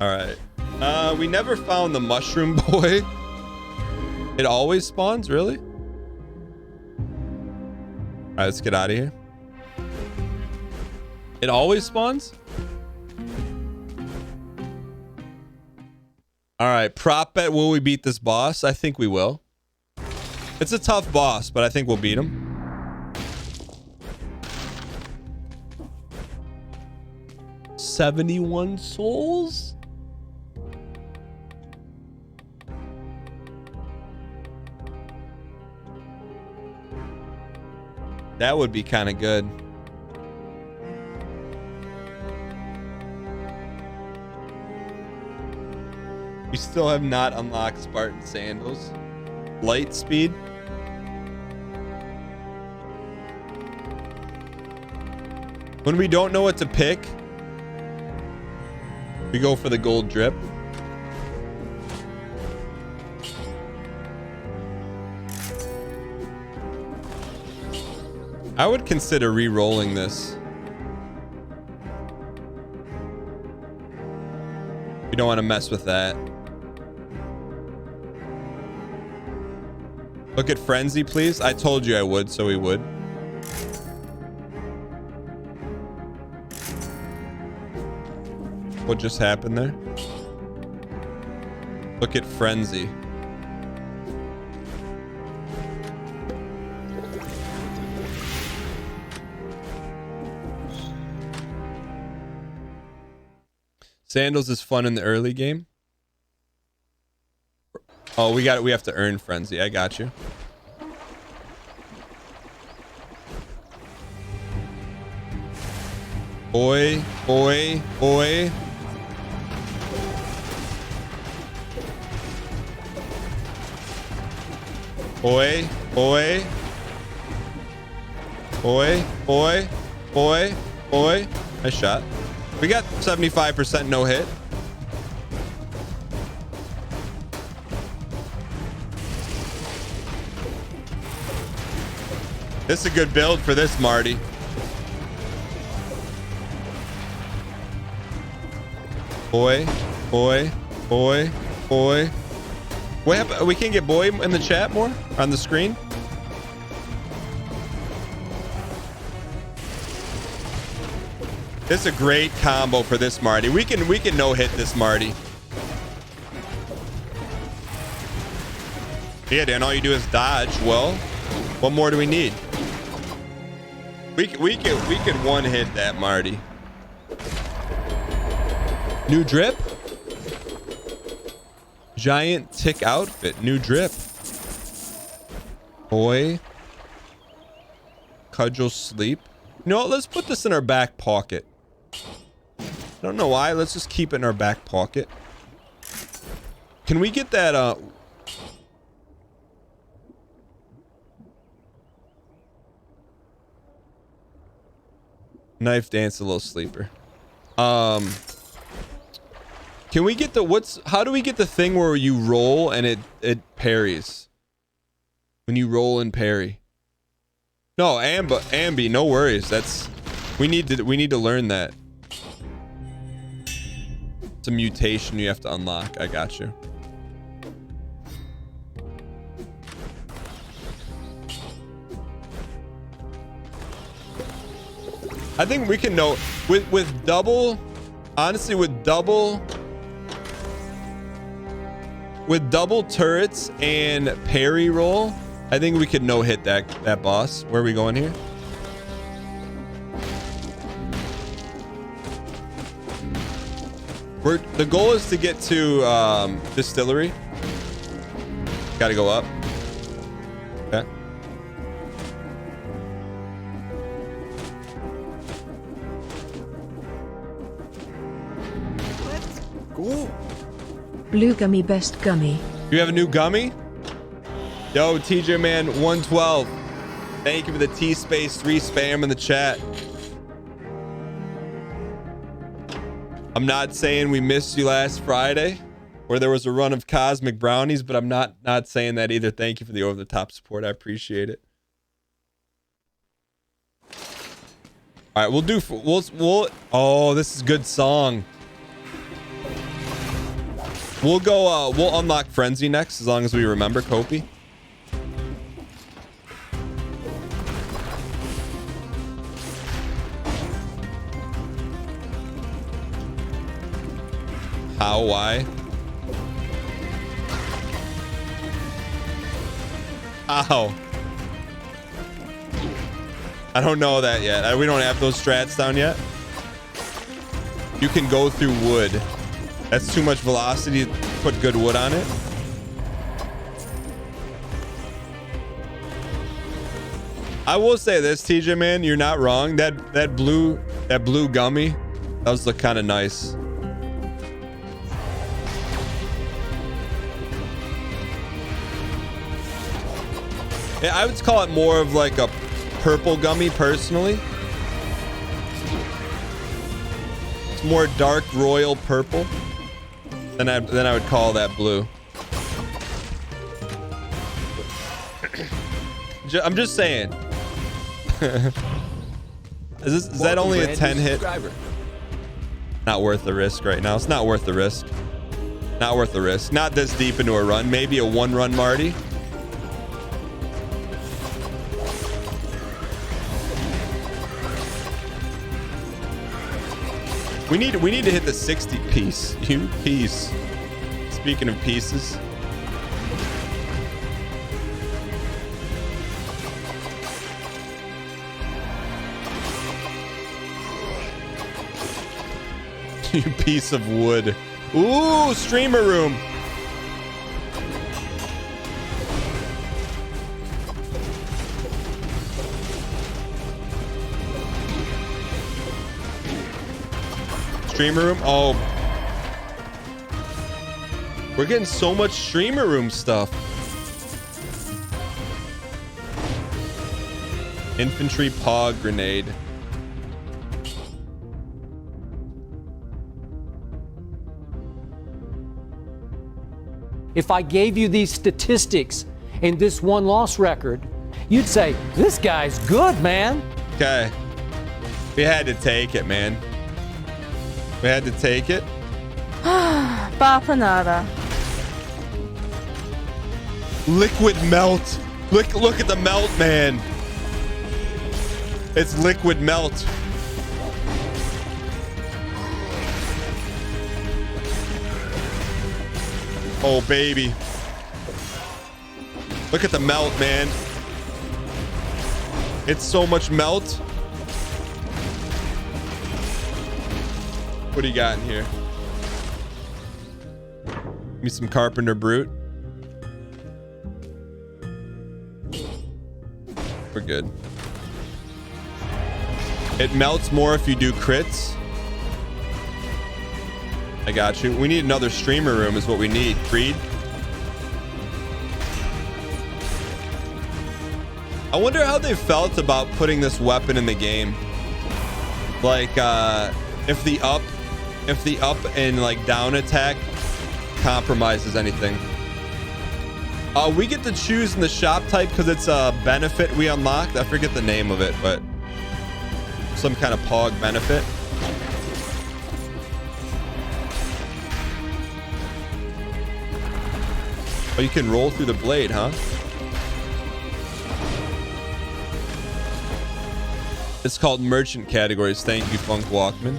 All right. We never found the mushroom boy. It always spawns, really? All right, let's get out of here. It always spawns? All right, prop bet, will we beat this boss? I think we will. It's a tough boss, but I think we'll beat him. $71 souls? That would be kind of good. We still have not unlocked Spartan sandals. Light speed. When we don't know what to pick, we go for the gold drip. I would consider re-rolling this. We don't want to mess with that. Look at Frenzy, please. I told you I would, so we would. What just happened there? Look at Frenzy. Sandals is fun in the early game. Oh, we have to earn Frenzy. I got you. Oi, oi, oi. Oi, oi. Oi, oi, oi, oi. Nice shot. We got 75% no hit. This is a good build for this, Marty. Boy, boy, boy, boy. We can't get boy in the chat more on the screen. This is a great combo for this Marty. We can no hit this Marty. Yeah, Dan, all you do is dodge. Well, what more do we need? We could one hit that Marty. New drip. Giant tick outfit. New drip. Boy. Cudgel sleep. You know what? Let's put this in our back pocket. I don't know why. Let's just keep it in our back pocket. Can we get that knife dance a little sleeper? Can we get the how do we get the thing where you roll and it parries? When you roll and parry. No, Ambi, no worries. We need to learn that. It's a mutation you have to unlock. I got you. I think we can know with double, honestly, with double turrets and parry roll, I think we could no hit that boss. Where are we going here? The goal is to get to Distillery. Gotta go up. Okay. Let's go. Blue gummy, best gummy. You have a new gummy? Yo, TJ man 112. Thank you for the T-Space 3 spam in the chat. I'm not saying we missed you last Friday where there was a run of cosmic brownies, but I'm not saying that either. Thank you for the over-the-top support. I appreciate it. All right, we'll oh, this is a good song. We'll go we'll unlock Frenzy next as long as we remember Kopi. How? Why? How? I don't know that yet. We don't have those strats down yet. You can go through wood. That's too much velocity to put good wood on it. I will say this, TJ, man, you're not wrong. That blue gummy, that does look kind of nice. Yeah, I would call it more of like a purple gummy personally. It's more dark royal purple than I would call that blue. I'm just saying. Is that only a 10 hit? Not worth the risk right now. It's not worth the risk. Not worth the risk. Not this deep into a run. Maybe a 1-run Marty. We need to hit the 60 piece. You piece. Speaking of pieces. You piece of wood. Ooh, streamer room. Streamer room. Oh, we're getting so much streamer room stuff. Infantry pog grenade. If I gave you these statistics and this one-loss record, you'd say, this guy's good, man. Okay. We had to take it, man. We had to take it. Bapanada. Liquid melt. Look at the melt, man. It's liquid melt. Oh, baby. Look at the melt, man. It's so much melt. What do you got in here? Give me some Carpenter Brute. We're good. It melts more if you do crits. I got you. We need another streamer room is what we need. Creed. I wonder how they felt about putting this weapon in the game. Like, if the up and like down attack compromises anything. We get to choose in the shop type because it's a benefit we unlocked. I forget the name of it, but some kind of pog benefit. Oh, you can roll through the blade, huh? It's called merchant categories. Thank you, Funk Walkman.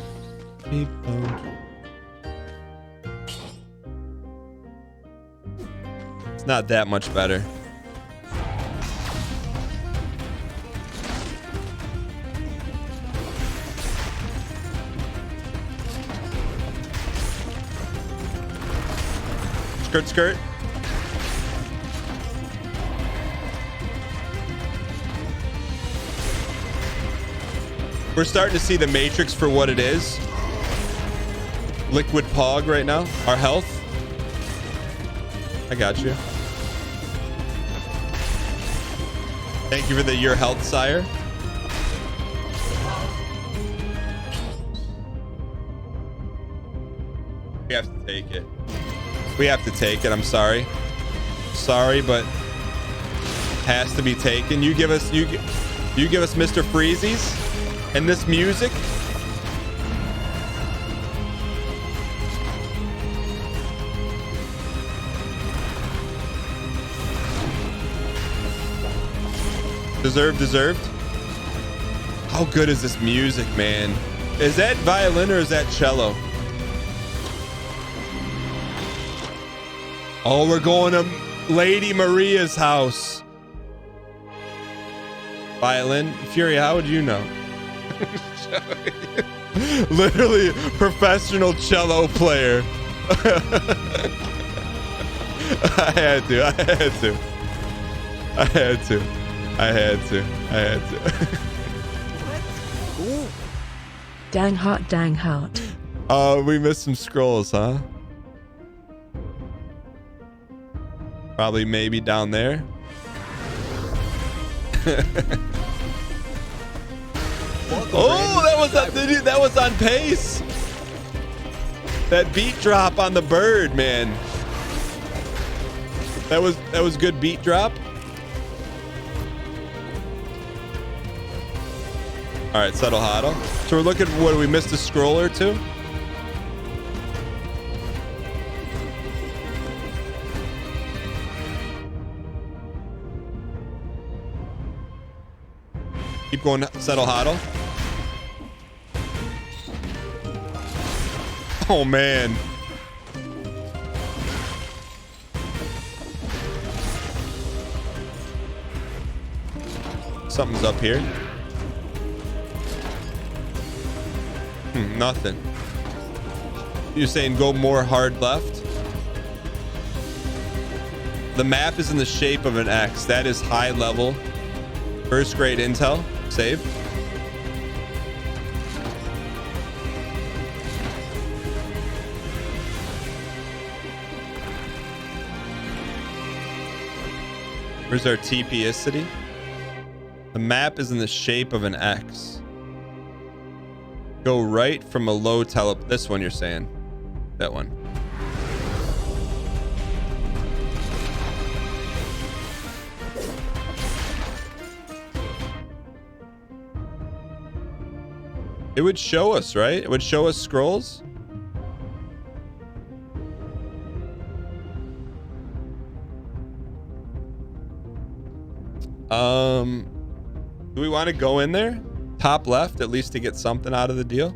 It's not that much better. Skirt, skirt. We're starting to see the Matrix for what it is. Liquid pog right now. Our health. I got you. Thank you for your health, sire. We have to take it. We have to take it. I'm sorry. Sorry, but has to be taken. You give us Mr. Freezies and this music. Deserved. How good is this music, man? Is that violin or is that cello? Oh, we're going to Lady Maria's house. Violin? Fury, how would you know? Literally professional cello player. I had to. Dang heart. Oh, we missed some scrolls, huh? Probably maybe down there. Oh, that was on pace. That beat drop on the bird, man. That was good beat drop. All right, settle huddle. So we're looking for what, we missed a scroll or two? Keep going, settle huddle. Oh man. Something's up here. Nothing. You're saying go more hard left? The map is in the shape of an X. That is high level. First grade intel. Save. Where's our TPicity? The map is in the shape of an X. Go right from a low this one you're saying. That one. It would show us, right? It would show us scrolls. Do we want to go in there? Top left, at least to get something out of the deal.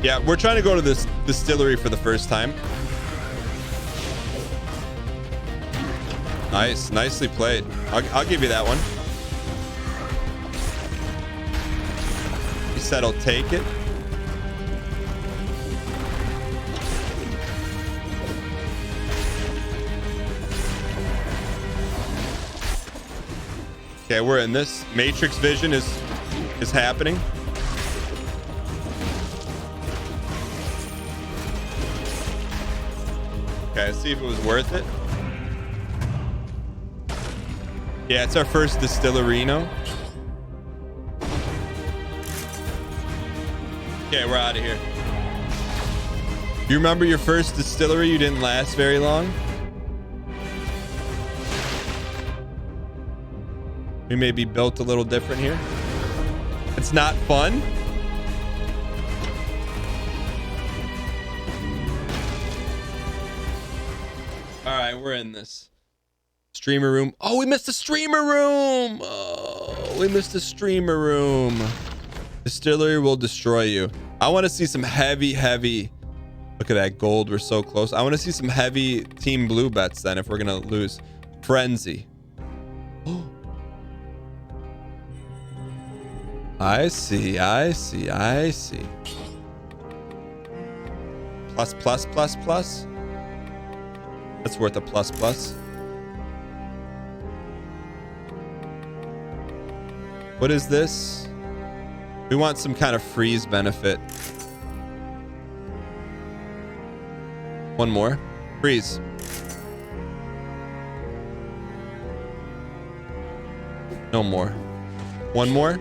Yeah, we're trying to go to this distillery for the first time. Nice, nicely played. I'll give you that one. He said I'll take it. Okay, we're in this. Matrix vision is happening. Okay, let's see if it was worth it. Yeah, it's our first Distillerino. Okay, we're out of here. You remember your first distillery? You didn't last very long. We may be built a little different here. It's not fun. All right, we're in this. Streamer room. Oh, we missed the streamer room. Oh, we missed the streamer room. Distillery will destroy you. I want to see some heavy. Look at that gold. We're so close. I want to see some heavy team blue bets then if we're going to lose. Frenzy. Oh. I see. Plus. That's worth a plus. What is this? We want some kind of freeze benefit. One more. Freeze. No more. One more.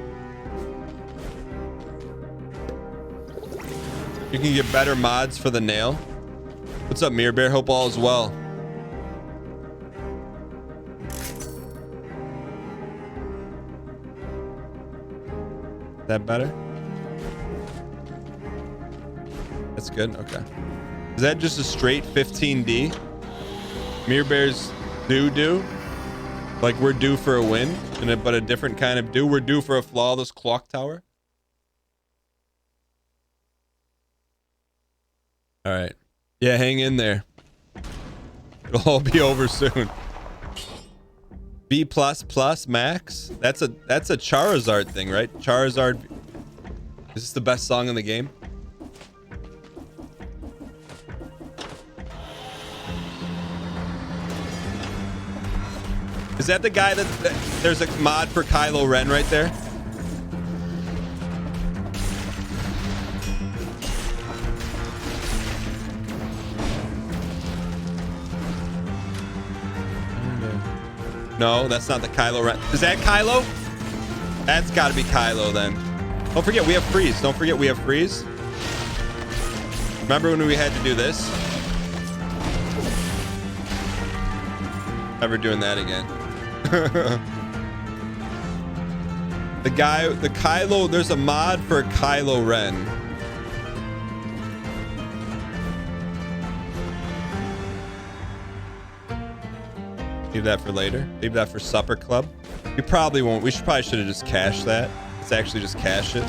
You can get better mods for the nail. What's up, Mirror Bear? Hope all is well. That better? That's good. Okay. Is that just a straight 15D? Mirror Bears do? Like we're due for a win, but a different kind of do. We're due for a flawless clock tower. All right. Yeah, hang in there. It'll all be over soon. B++ max. That's a Charizard thing, right? Charizard. Is this the best song in the game? Is that the guy that there's a mod for Kylo Ren right there? No, that's not the Kylo Ren. Is that Kylo? That's got to be Kylo then. Don't forget we have freeze. Don't forget we have freeze. Remember when we had to do this? Never doing that again. The Kylo, there's a mod for Kylo Ren. Leave that for later. Leave that for supper club. We probably won't. We probably should have just cashed that. Let's actually just cash it.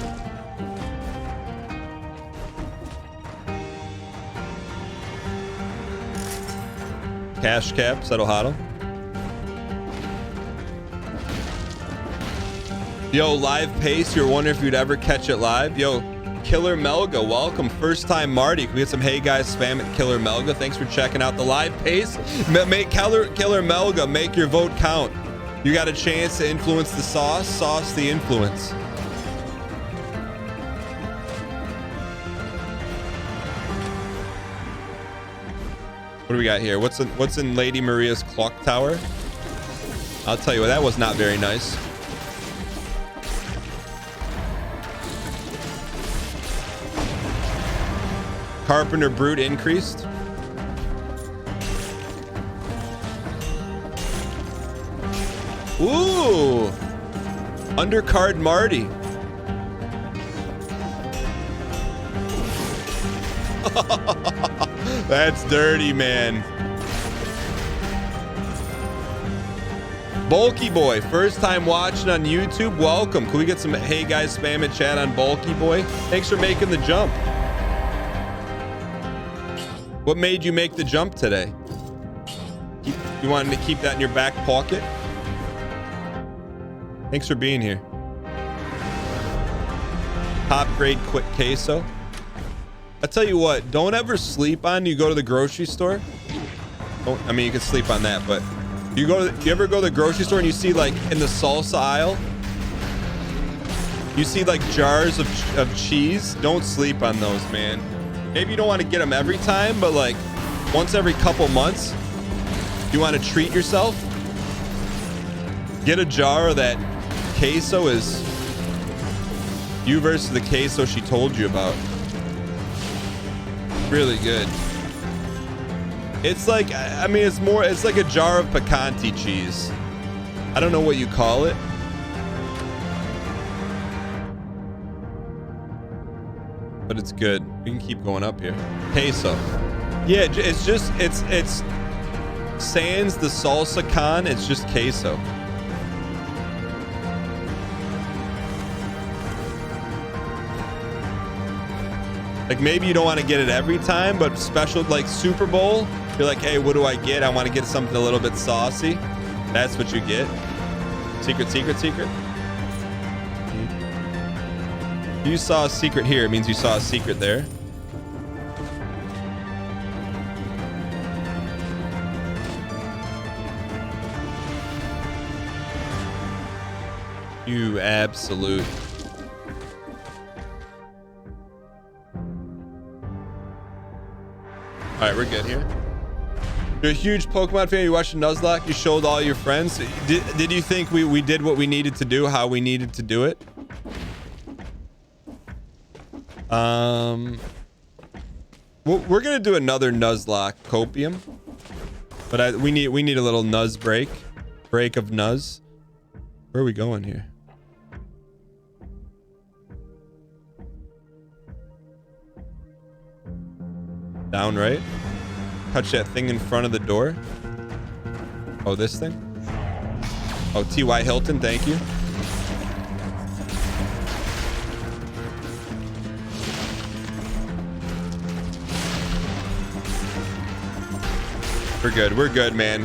Cash cap, settle hodl. Yo, live pace. You're wondering if you'd ever catch it live. Yo, Killer Melga, welcome. First time Marty. Can we get some hey guys spam at Killer Melga? Thanks for checking out the live pace. Make Killer Melga, make your vote count. You got a chance to influence the sauce. Sauce the influence. What do we got here? What's in Lady Maria's clock tower? I'll tell you what, that was not very nice. Carpenter Brute increased. Ooh! Undercard Marty. That's dirty, man. Bulky Boy, first time watching on YouTube. Welcome. Can we get some hey guys spam and chat on Bulky Boy? Thanks for making the jump. What made you make the jump today? You wanted to keep that in your back pocket? Thanks for being here. Top grade quick queso. I tell you what, don't ever sleep on you go to the grocery store. I mean, you can sleep on that, but you ever go to the grocery store and you see like in the salsa aisle, you see like jars of cheese. Don't sleep on those, man. Maybe you don't want to get them every time, but like once every couple months, you want to treat yourself. Get a jar of that queso. Is you versus the queso she told you about. Really good. It's like, I mean, it's like a jar of Picante cheese. I don't know what you call it. But it's good. We can keep going up here. Queso. Yeah, it's just, it's sans the salsa con. It's just queso. Like maybe you don't want to get it every time, but special like Super Bowl, you're like, hey, what do I get? I want to get something a little bit saucy. That's what you get. Secret. You saw a secret here. It means you saw a secret there. You absolute. All right, we're good here. You're a huge Pokemon fan. You watched Nuzlocke. You showed all your friends. Did you think we did what we needed to do? How we needed to do it? We're gonna do another Nuzlocke copium, but we need a little Nuz break of Nuz. Where are we going here? Down right. Touch that thing in front of the door. Oh, this thing. Oh, T.Y. Hilton, thank you. We're good, man.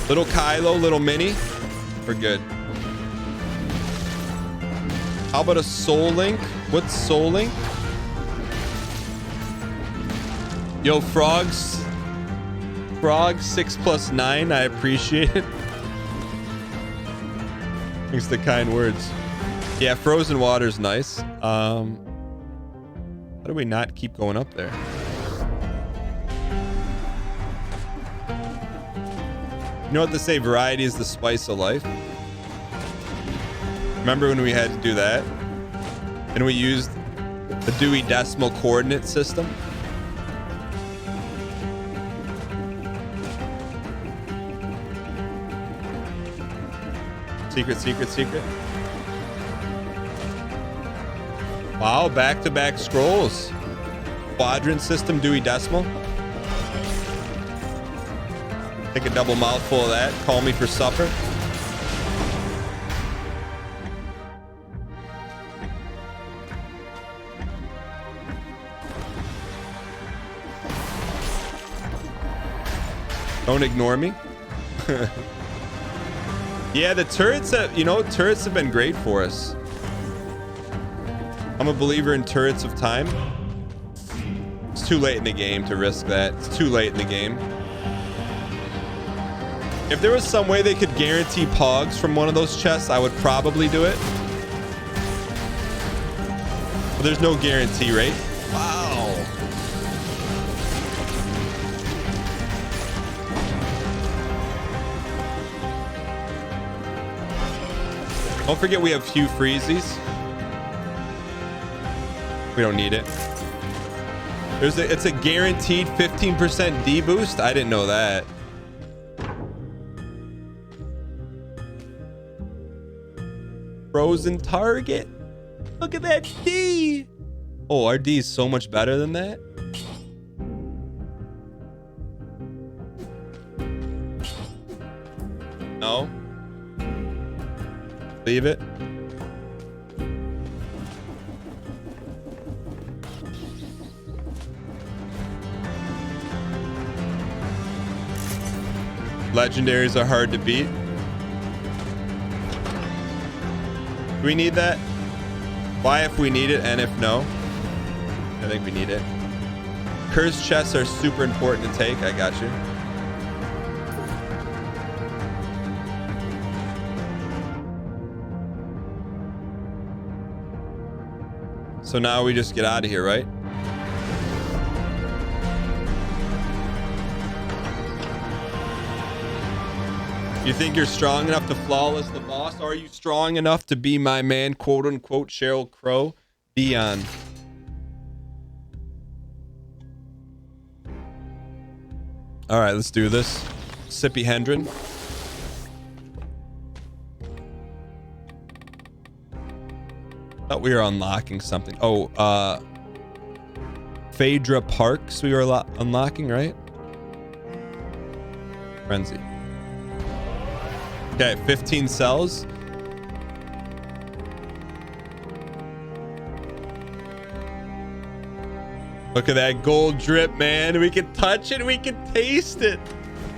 Little Kylo, little Mini. We're good. How about a Soul Link? What's Soul Link? Yo, Frogs 6+9. I appreciate it. Thanks for the kind words. Yeah, frozen water's nice. How do we not keep going up there? You know what they say? Variety is the spice of life. Remember when we had to do that? And we used the Dewey Decimal Coordinate System? Secret. Wow, back-to-back scrolls. Quadrant system, Dewey Decimal. Take a double mouthful of that. Call me for supper. Don't ignore me. Yeah, the turrets have, turrets have been great for us. I'm a believer in turrets of time. It's too late in the game to risk that. It's too late in the game. If there was some way they could guarantee pogs from one of those chests, I would probably do it. But there's no guarantee, right? Wow. Don't forget we have Hugh Freezies. We don't need it. It's a guaranteed 15% D boost. I didn't know that. Frozen target. Look at that D. Oh, our D is so much better than that. No. Leave it. Legendaries are hard to beat. Do we need that? Why if we need it and if no? I think we need it. Cursed chests are super important to take. I got you. So now we just get out of here, right? You think you're strong enough to flawless the boss? Are you strong enough to be my man, quote unquote, Sheryl Crow? Dion. All right, let's do this. Sippy Hendren. Thought we were unlocking something. Oh, Phaedra Parks we were unlocking, right? Frenzy. Okay, 15 cells. Look at that gold drip, man. We can touch it. We can taste it.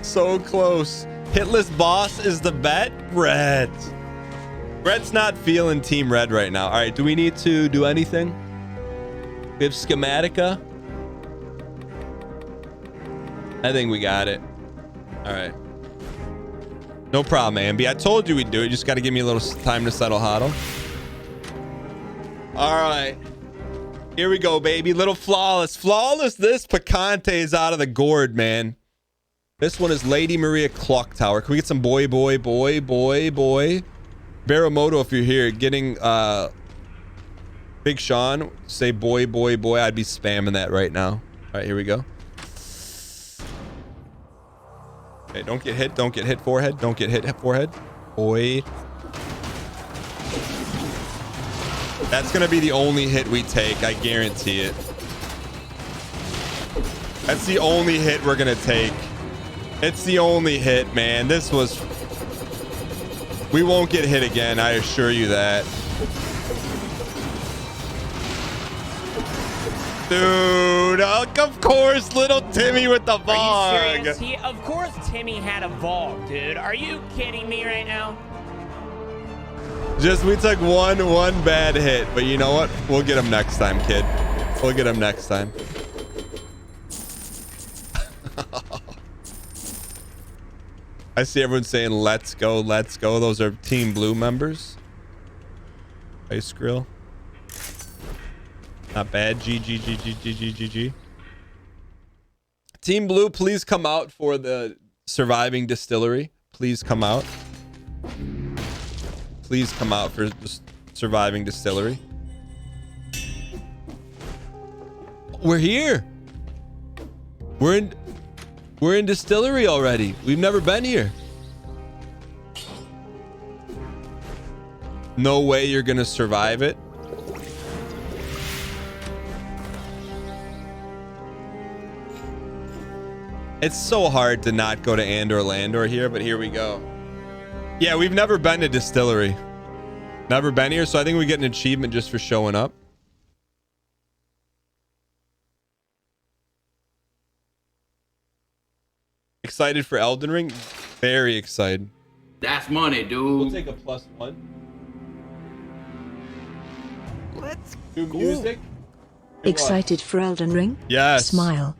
So close. Hitless boss is the bet. Brett's not feeling Team Red right now. All right, do we need to do anything? We have Schematica. I think we got it. All right. No problem, Ambi. I told you we'd do it. You just got to give me a little time to settle HODL. All right. Here we go, baby. Little flawless. Flawless. This Picante is out of the gourd, man. This one is Lady Maria Clock Tower. Can we get some boy? Baramoto, if you're here, getting Big Sean, say boy. I'd be spamming that right now. All right, here we go. Okay, don't get hit. Don't get hit forehead. Don't get hit forehead. Boy. That's going to be the only hit we take. I guarantee it. That's the only hit we're going to take. It's the only hit, man. This was... We won't get hit again. I assure you that. Dude, of course, little Timmy with the Vogue. Are you serious? Of course Timmy had a Vogue, dude. Are you kidding me right now? Just, we took one bad hit, but you know what? We'll get him next time, kid. We'll get him next time. I see everyone saying, let's go, let's go. Those are Team Blue members. Ice Grill. Not bad. GG. Team Blue, please come out for the surviving distillery. Please come out. Please come out for the surviving distillery. We're here. We're in distillery already. We've never been here. No way you're gonna survive it. It's so hard to not go to Andor here, but here we go. Yeah, we've never been to distillery. Never been here, so I think we get an achievement just for showing up. Excited for Elden Ring? Very excited. That's money, dude. We'll take a +1. Let's do music. Excited for Elden Ring? Yes. Smile.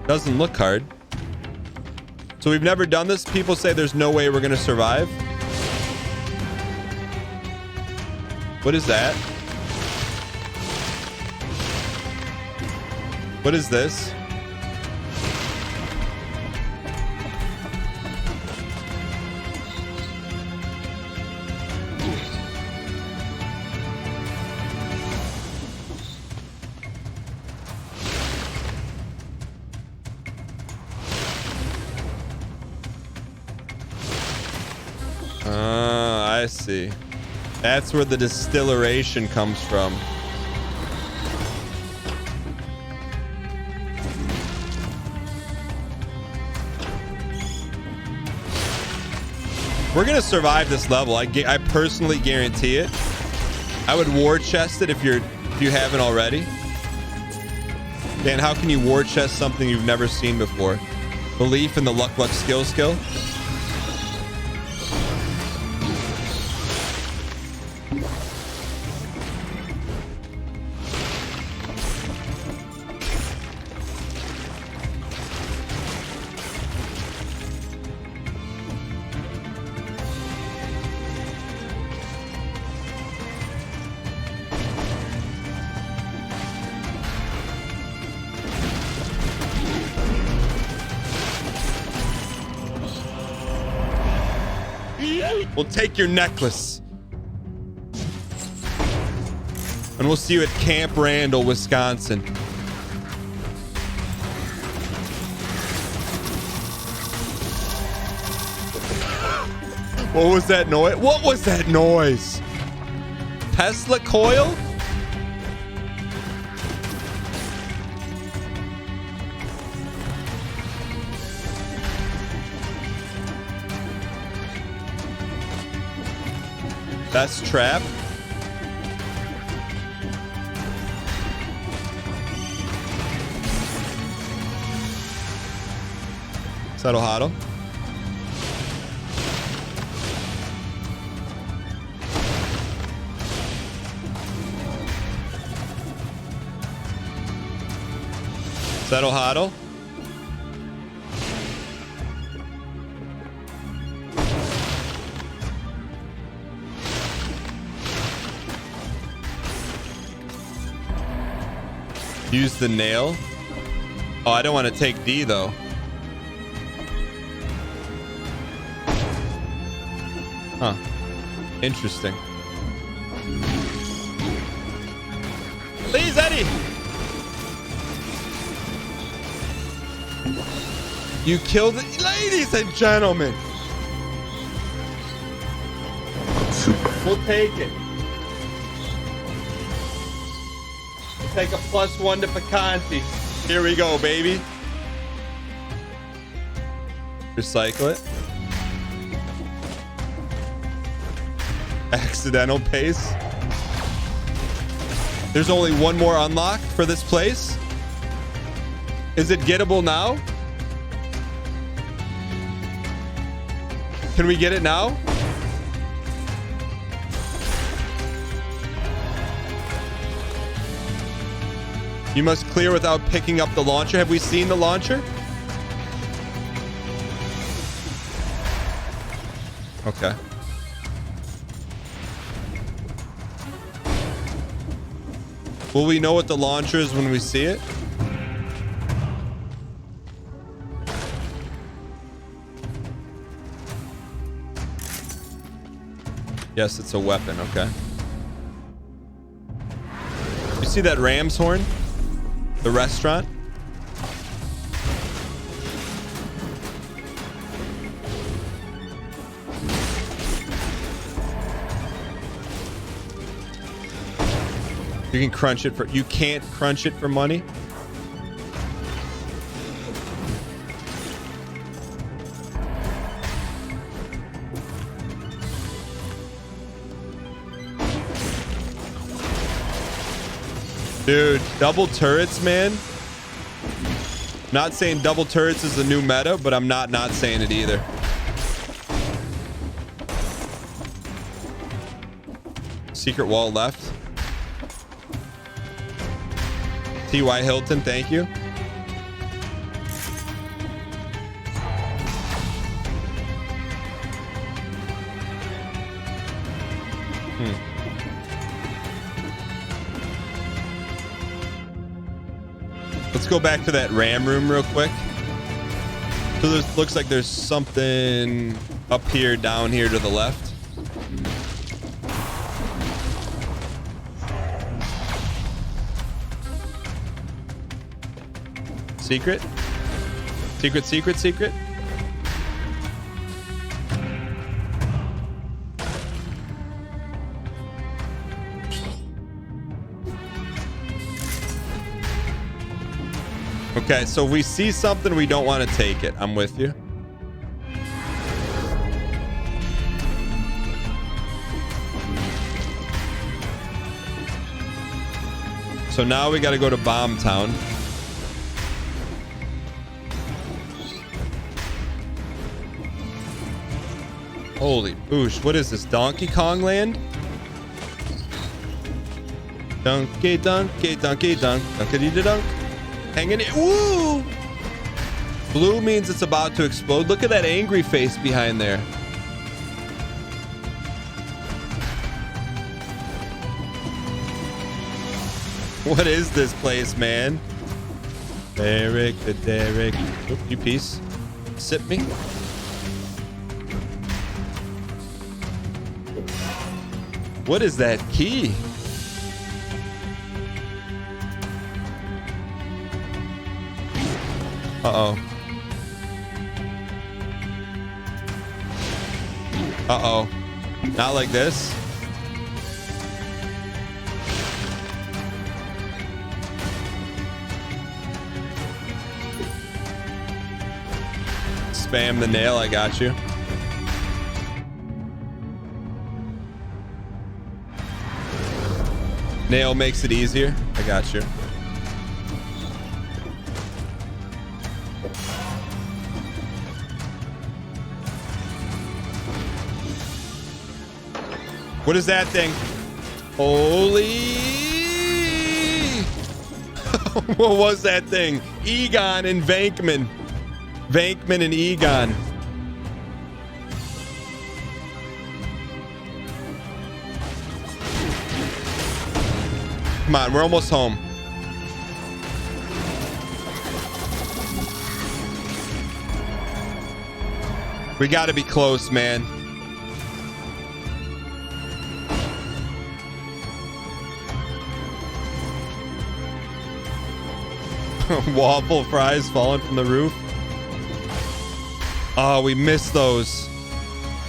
Doesn't look hard. So we've never done this. People say there's no way we're gonna survive. What is that? What is this? I see. That's where the distillation comes from. We're gonna survive this level. I personally guarantee it. I would war chest it if you haven't already. Dan, how can you war chest something you've never seen before? Belief in the luck skill. We'll take your necklace. And we'll see you at Camp Randall, Wisconsin. What was that noise? What was that noise? Tesla coil? Best trap. Settle huddle. Settle huddle. Use the nail. Oh, I don't want to take D though. Huh. Interesting. Please, Eddie. You killed it, ladies and gentlemen. We'll take it. We'll take a +1 to Picante. Here we go, baby. Recycle it. Accidental pace. There's only one more unlock for this place. Is it gettable now? Can we get it now? You must clear without picking up the launcher. Have we seen the launcher? Okay. Will we know what the launcher is when we see it? Yes, it's a weapon. Okay. You see that ram's horn? The restaurant? You can crunch it for... You can't crunch it for money? Dude, double turrets, man. Not saying double turrets is the new meta, but I'm not saying it either. Secret wall left. T.Y. Hilton, thank you. Let's go back to that RAM room real quick. So this looks like there's something up here, down here to the left. Secret? Secret, secret, secret? Okay, so if we see something, we don't want to take it. I'm with you. So now we got to go to Bomb Town. Holy boosh. What is this? Donkey Kong Land? Donkey, donkey, donkey, dunk. Donkey, dunk. Hanging it. Woo! Blue means it's about to explode. Look at that angry face behind there. What is this place, man? Derek, the Derek. Oop, you piece. Sip me. What is that key? Uh-oh. Uh-oh. Not like this. Spam the nail, I got you. Nail makes it easier. I got you. What is that thing? Holy... What was that thing? Egon and Vankman. Vankman and Egon. Come on, we're almost home. We got to be close, man. Waffle fries falling from the roof. Oh, we missed those.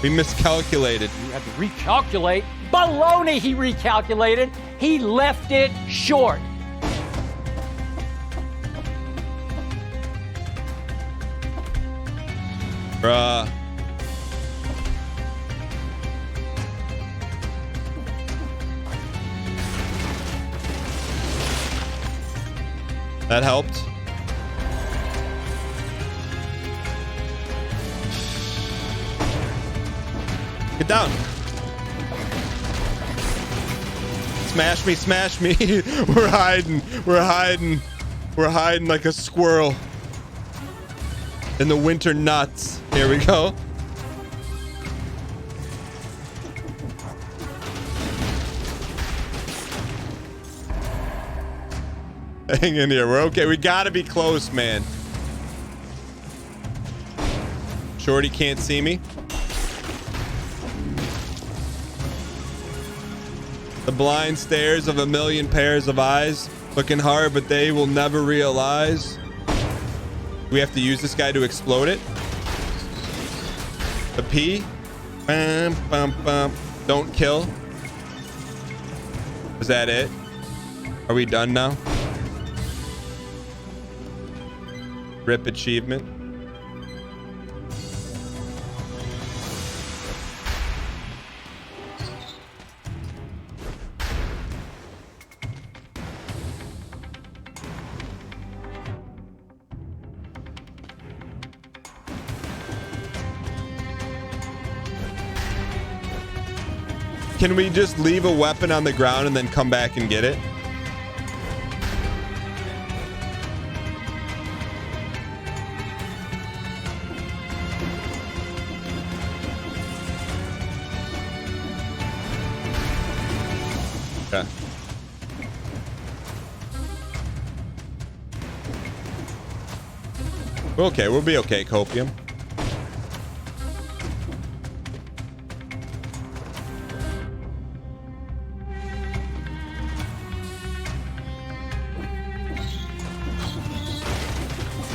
We miscalculated. You had to recalculate. Baloney, he recalculated. He left it short. Bruh. That helped. Get down. Smash me, smash me. We're hiding. We're hiding. We're hiding like a squirrel in the winter nuts. Here we go. Hang in here. We're okay. We gotta be close, man. Shorty can't see me. The blind stares of a million pairs of eyes, looking hard, but they will never realize. We have to use this guy to explode it. The P. Bam, bam, bam. Don't kill. Is that it? Are we done now? Rip achievement. Can we just leave a weapon on the ground and then come back and get it? Okay. Okay, we'll be okay, Copium.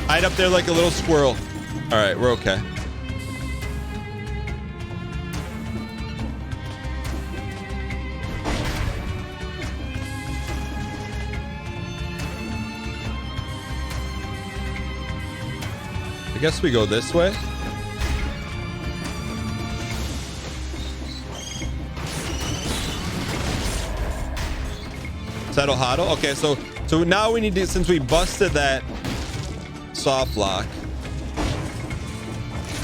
Hide up there like a little squirrel. All right, we're okay. I guess we go this way. Settle huddle. Okay, so now we need to, since we busted that soft lock.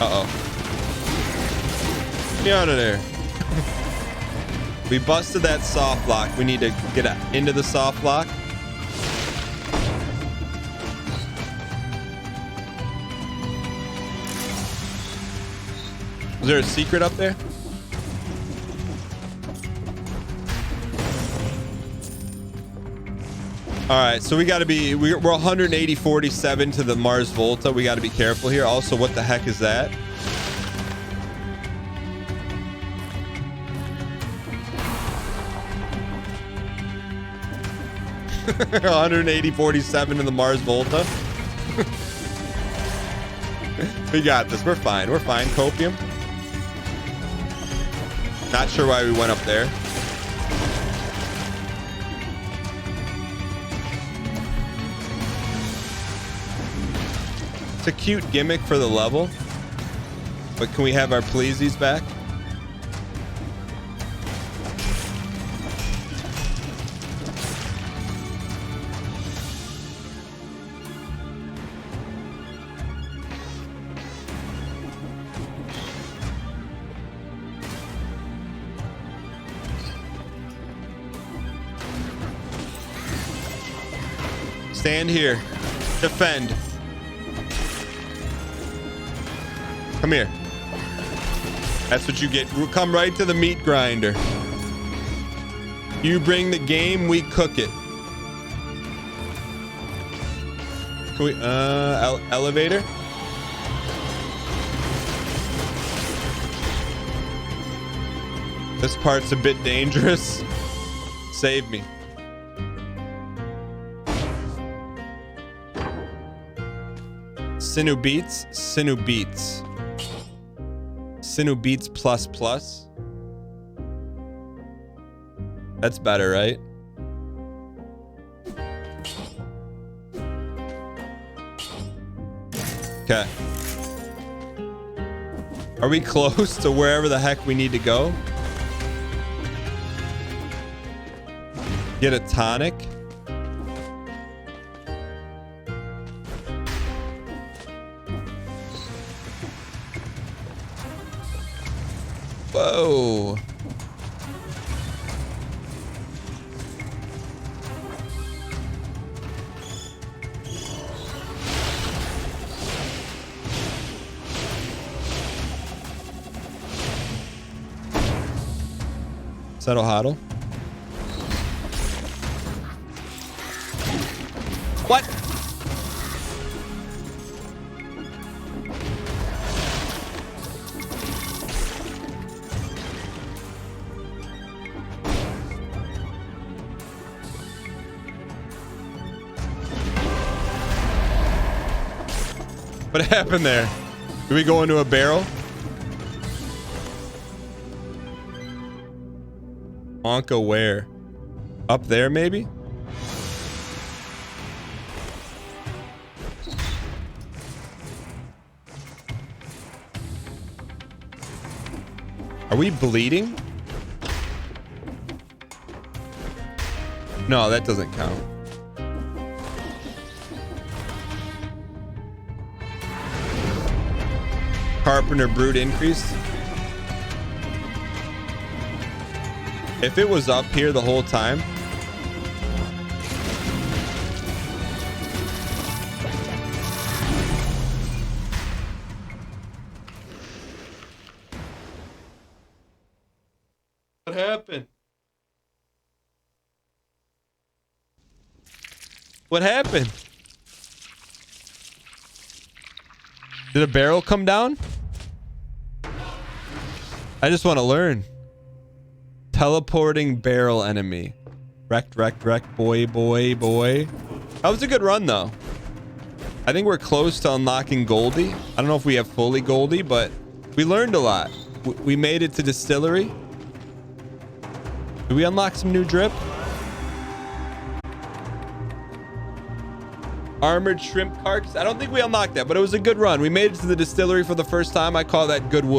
Uh-oh. Get out of there. We busted that soft lock. We need to get into the soft lock. Is there a secret up there? All right, so we got to be, we're 180.47 to the Mars Volta. We got to be careful here. Also, what the heck is that? $180.47 in the Mars Volta. We got this. We're fine. We're fine. Copium. Not sure why we went up there. It's a cute gimmick for the level, but can we have our pleasies back? Stand here. Defend. Come here. That's what you get. Come right to the meat grinder. You bring the game, we cook it. Can we, elevator? This part's a bit dangerous. Save me. Sinew Beats. Sinew Beats. Sinew Beats plus plus. That's better, right? Okay. Are we close to wherever the heck we need to go? Get a tonic. Whoa. Settle hodl. What? What happened there? Did we go into a barrel? Onka where? Up there maybe? Are we bleeding? No, that doesn't count. Carpenter Brood increase. If it was up here the whole time. What happened? What happened? Did a barrel come down? I just want to learn. Teleporting barrel enemy. Wrecked, boy. That was a good run, though. I think we're close to unlocking Goldie. I don't know if we have fully Goldie, but we learned a lot. We made it to Distillery. Did we unlock some new drip? Armored shrimp carcass. I don't think we unlocked that, but it was a good run. We made it to the Distillery for the first time. I call that good wood.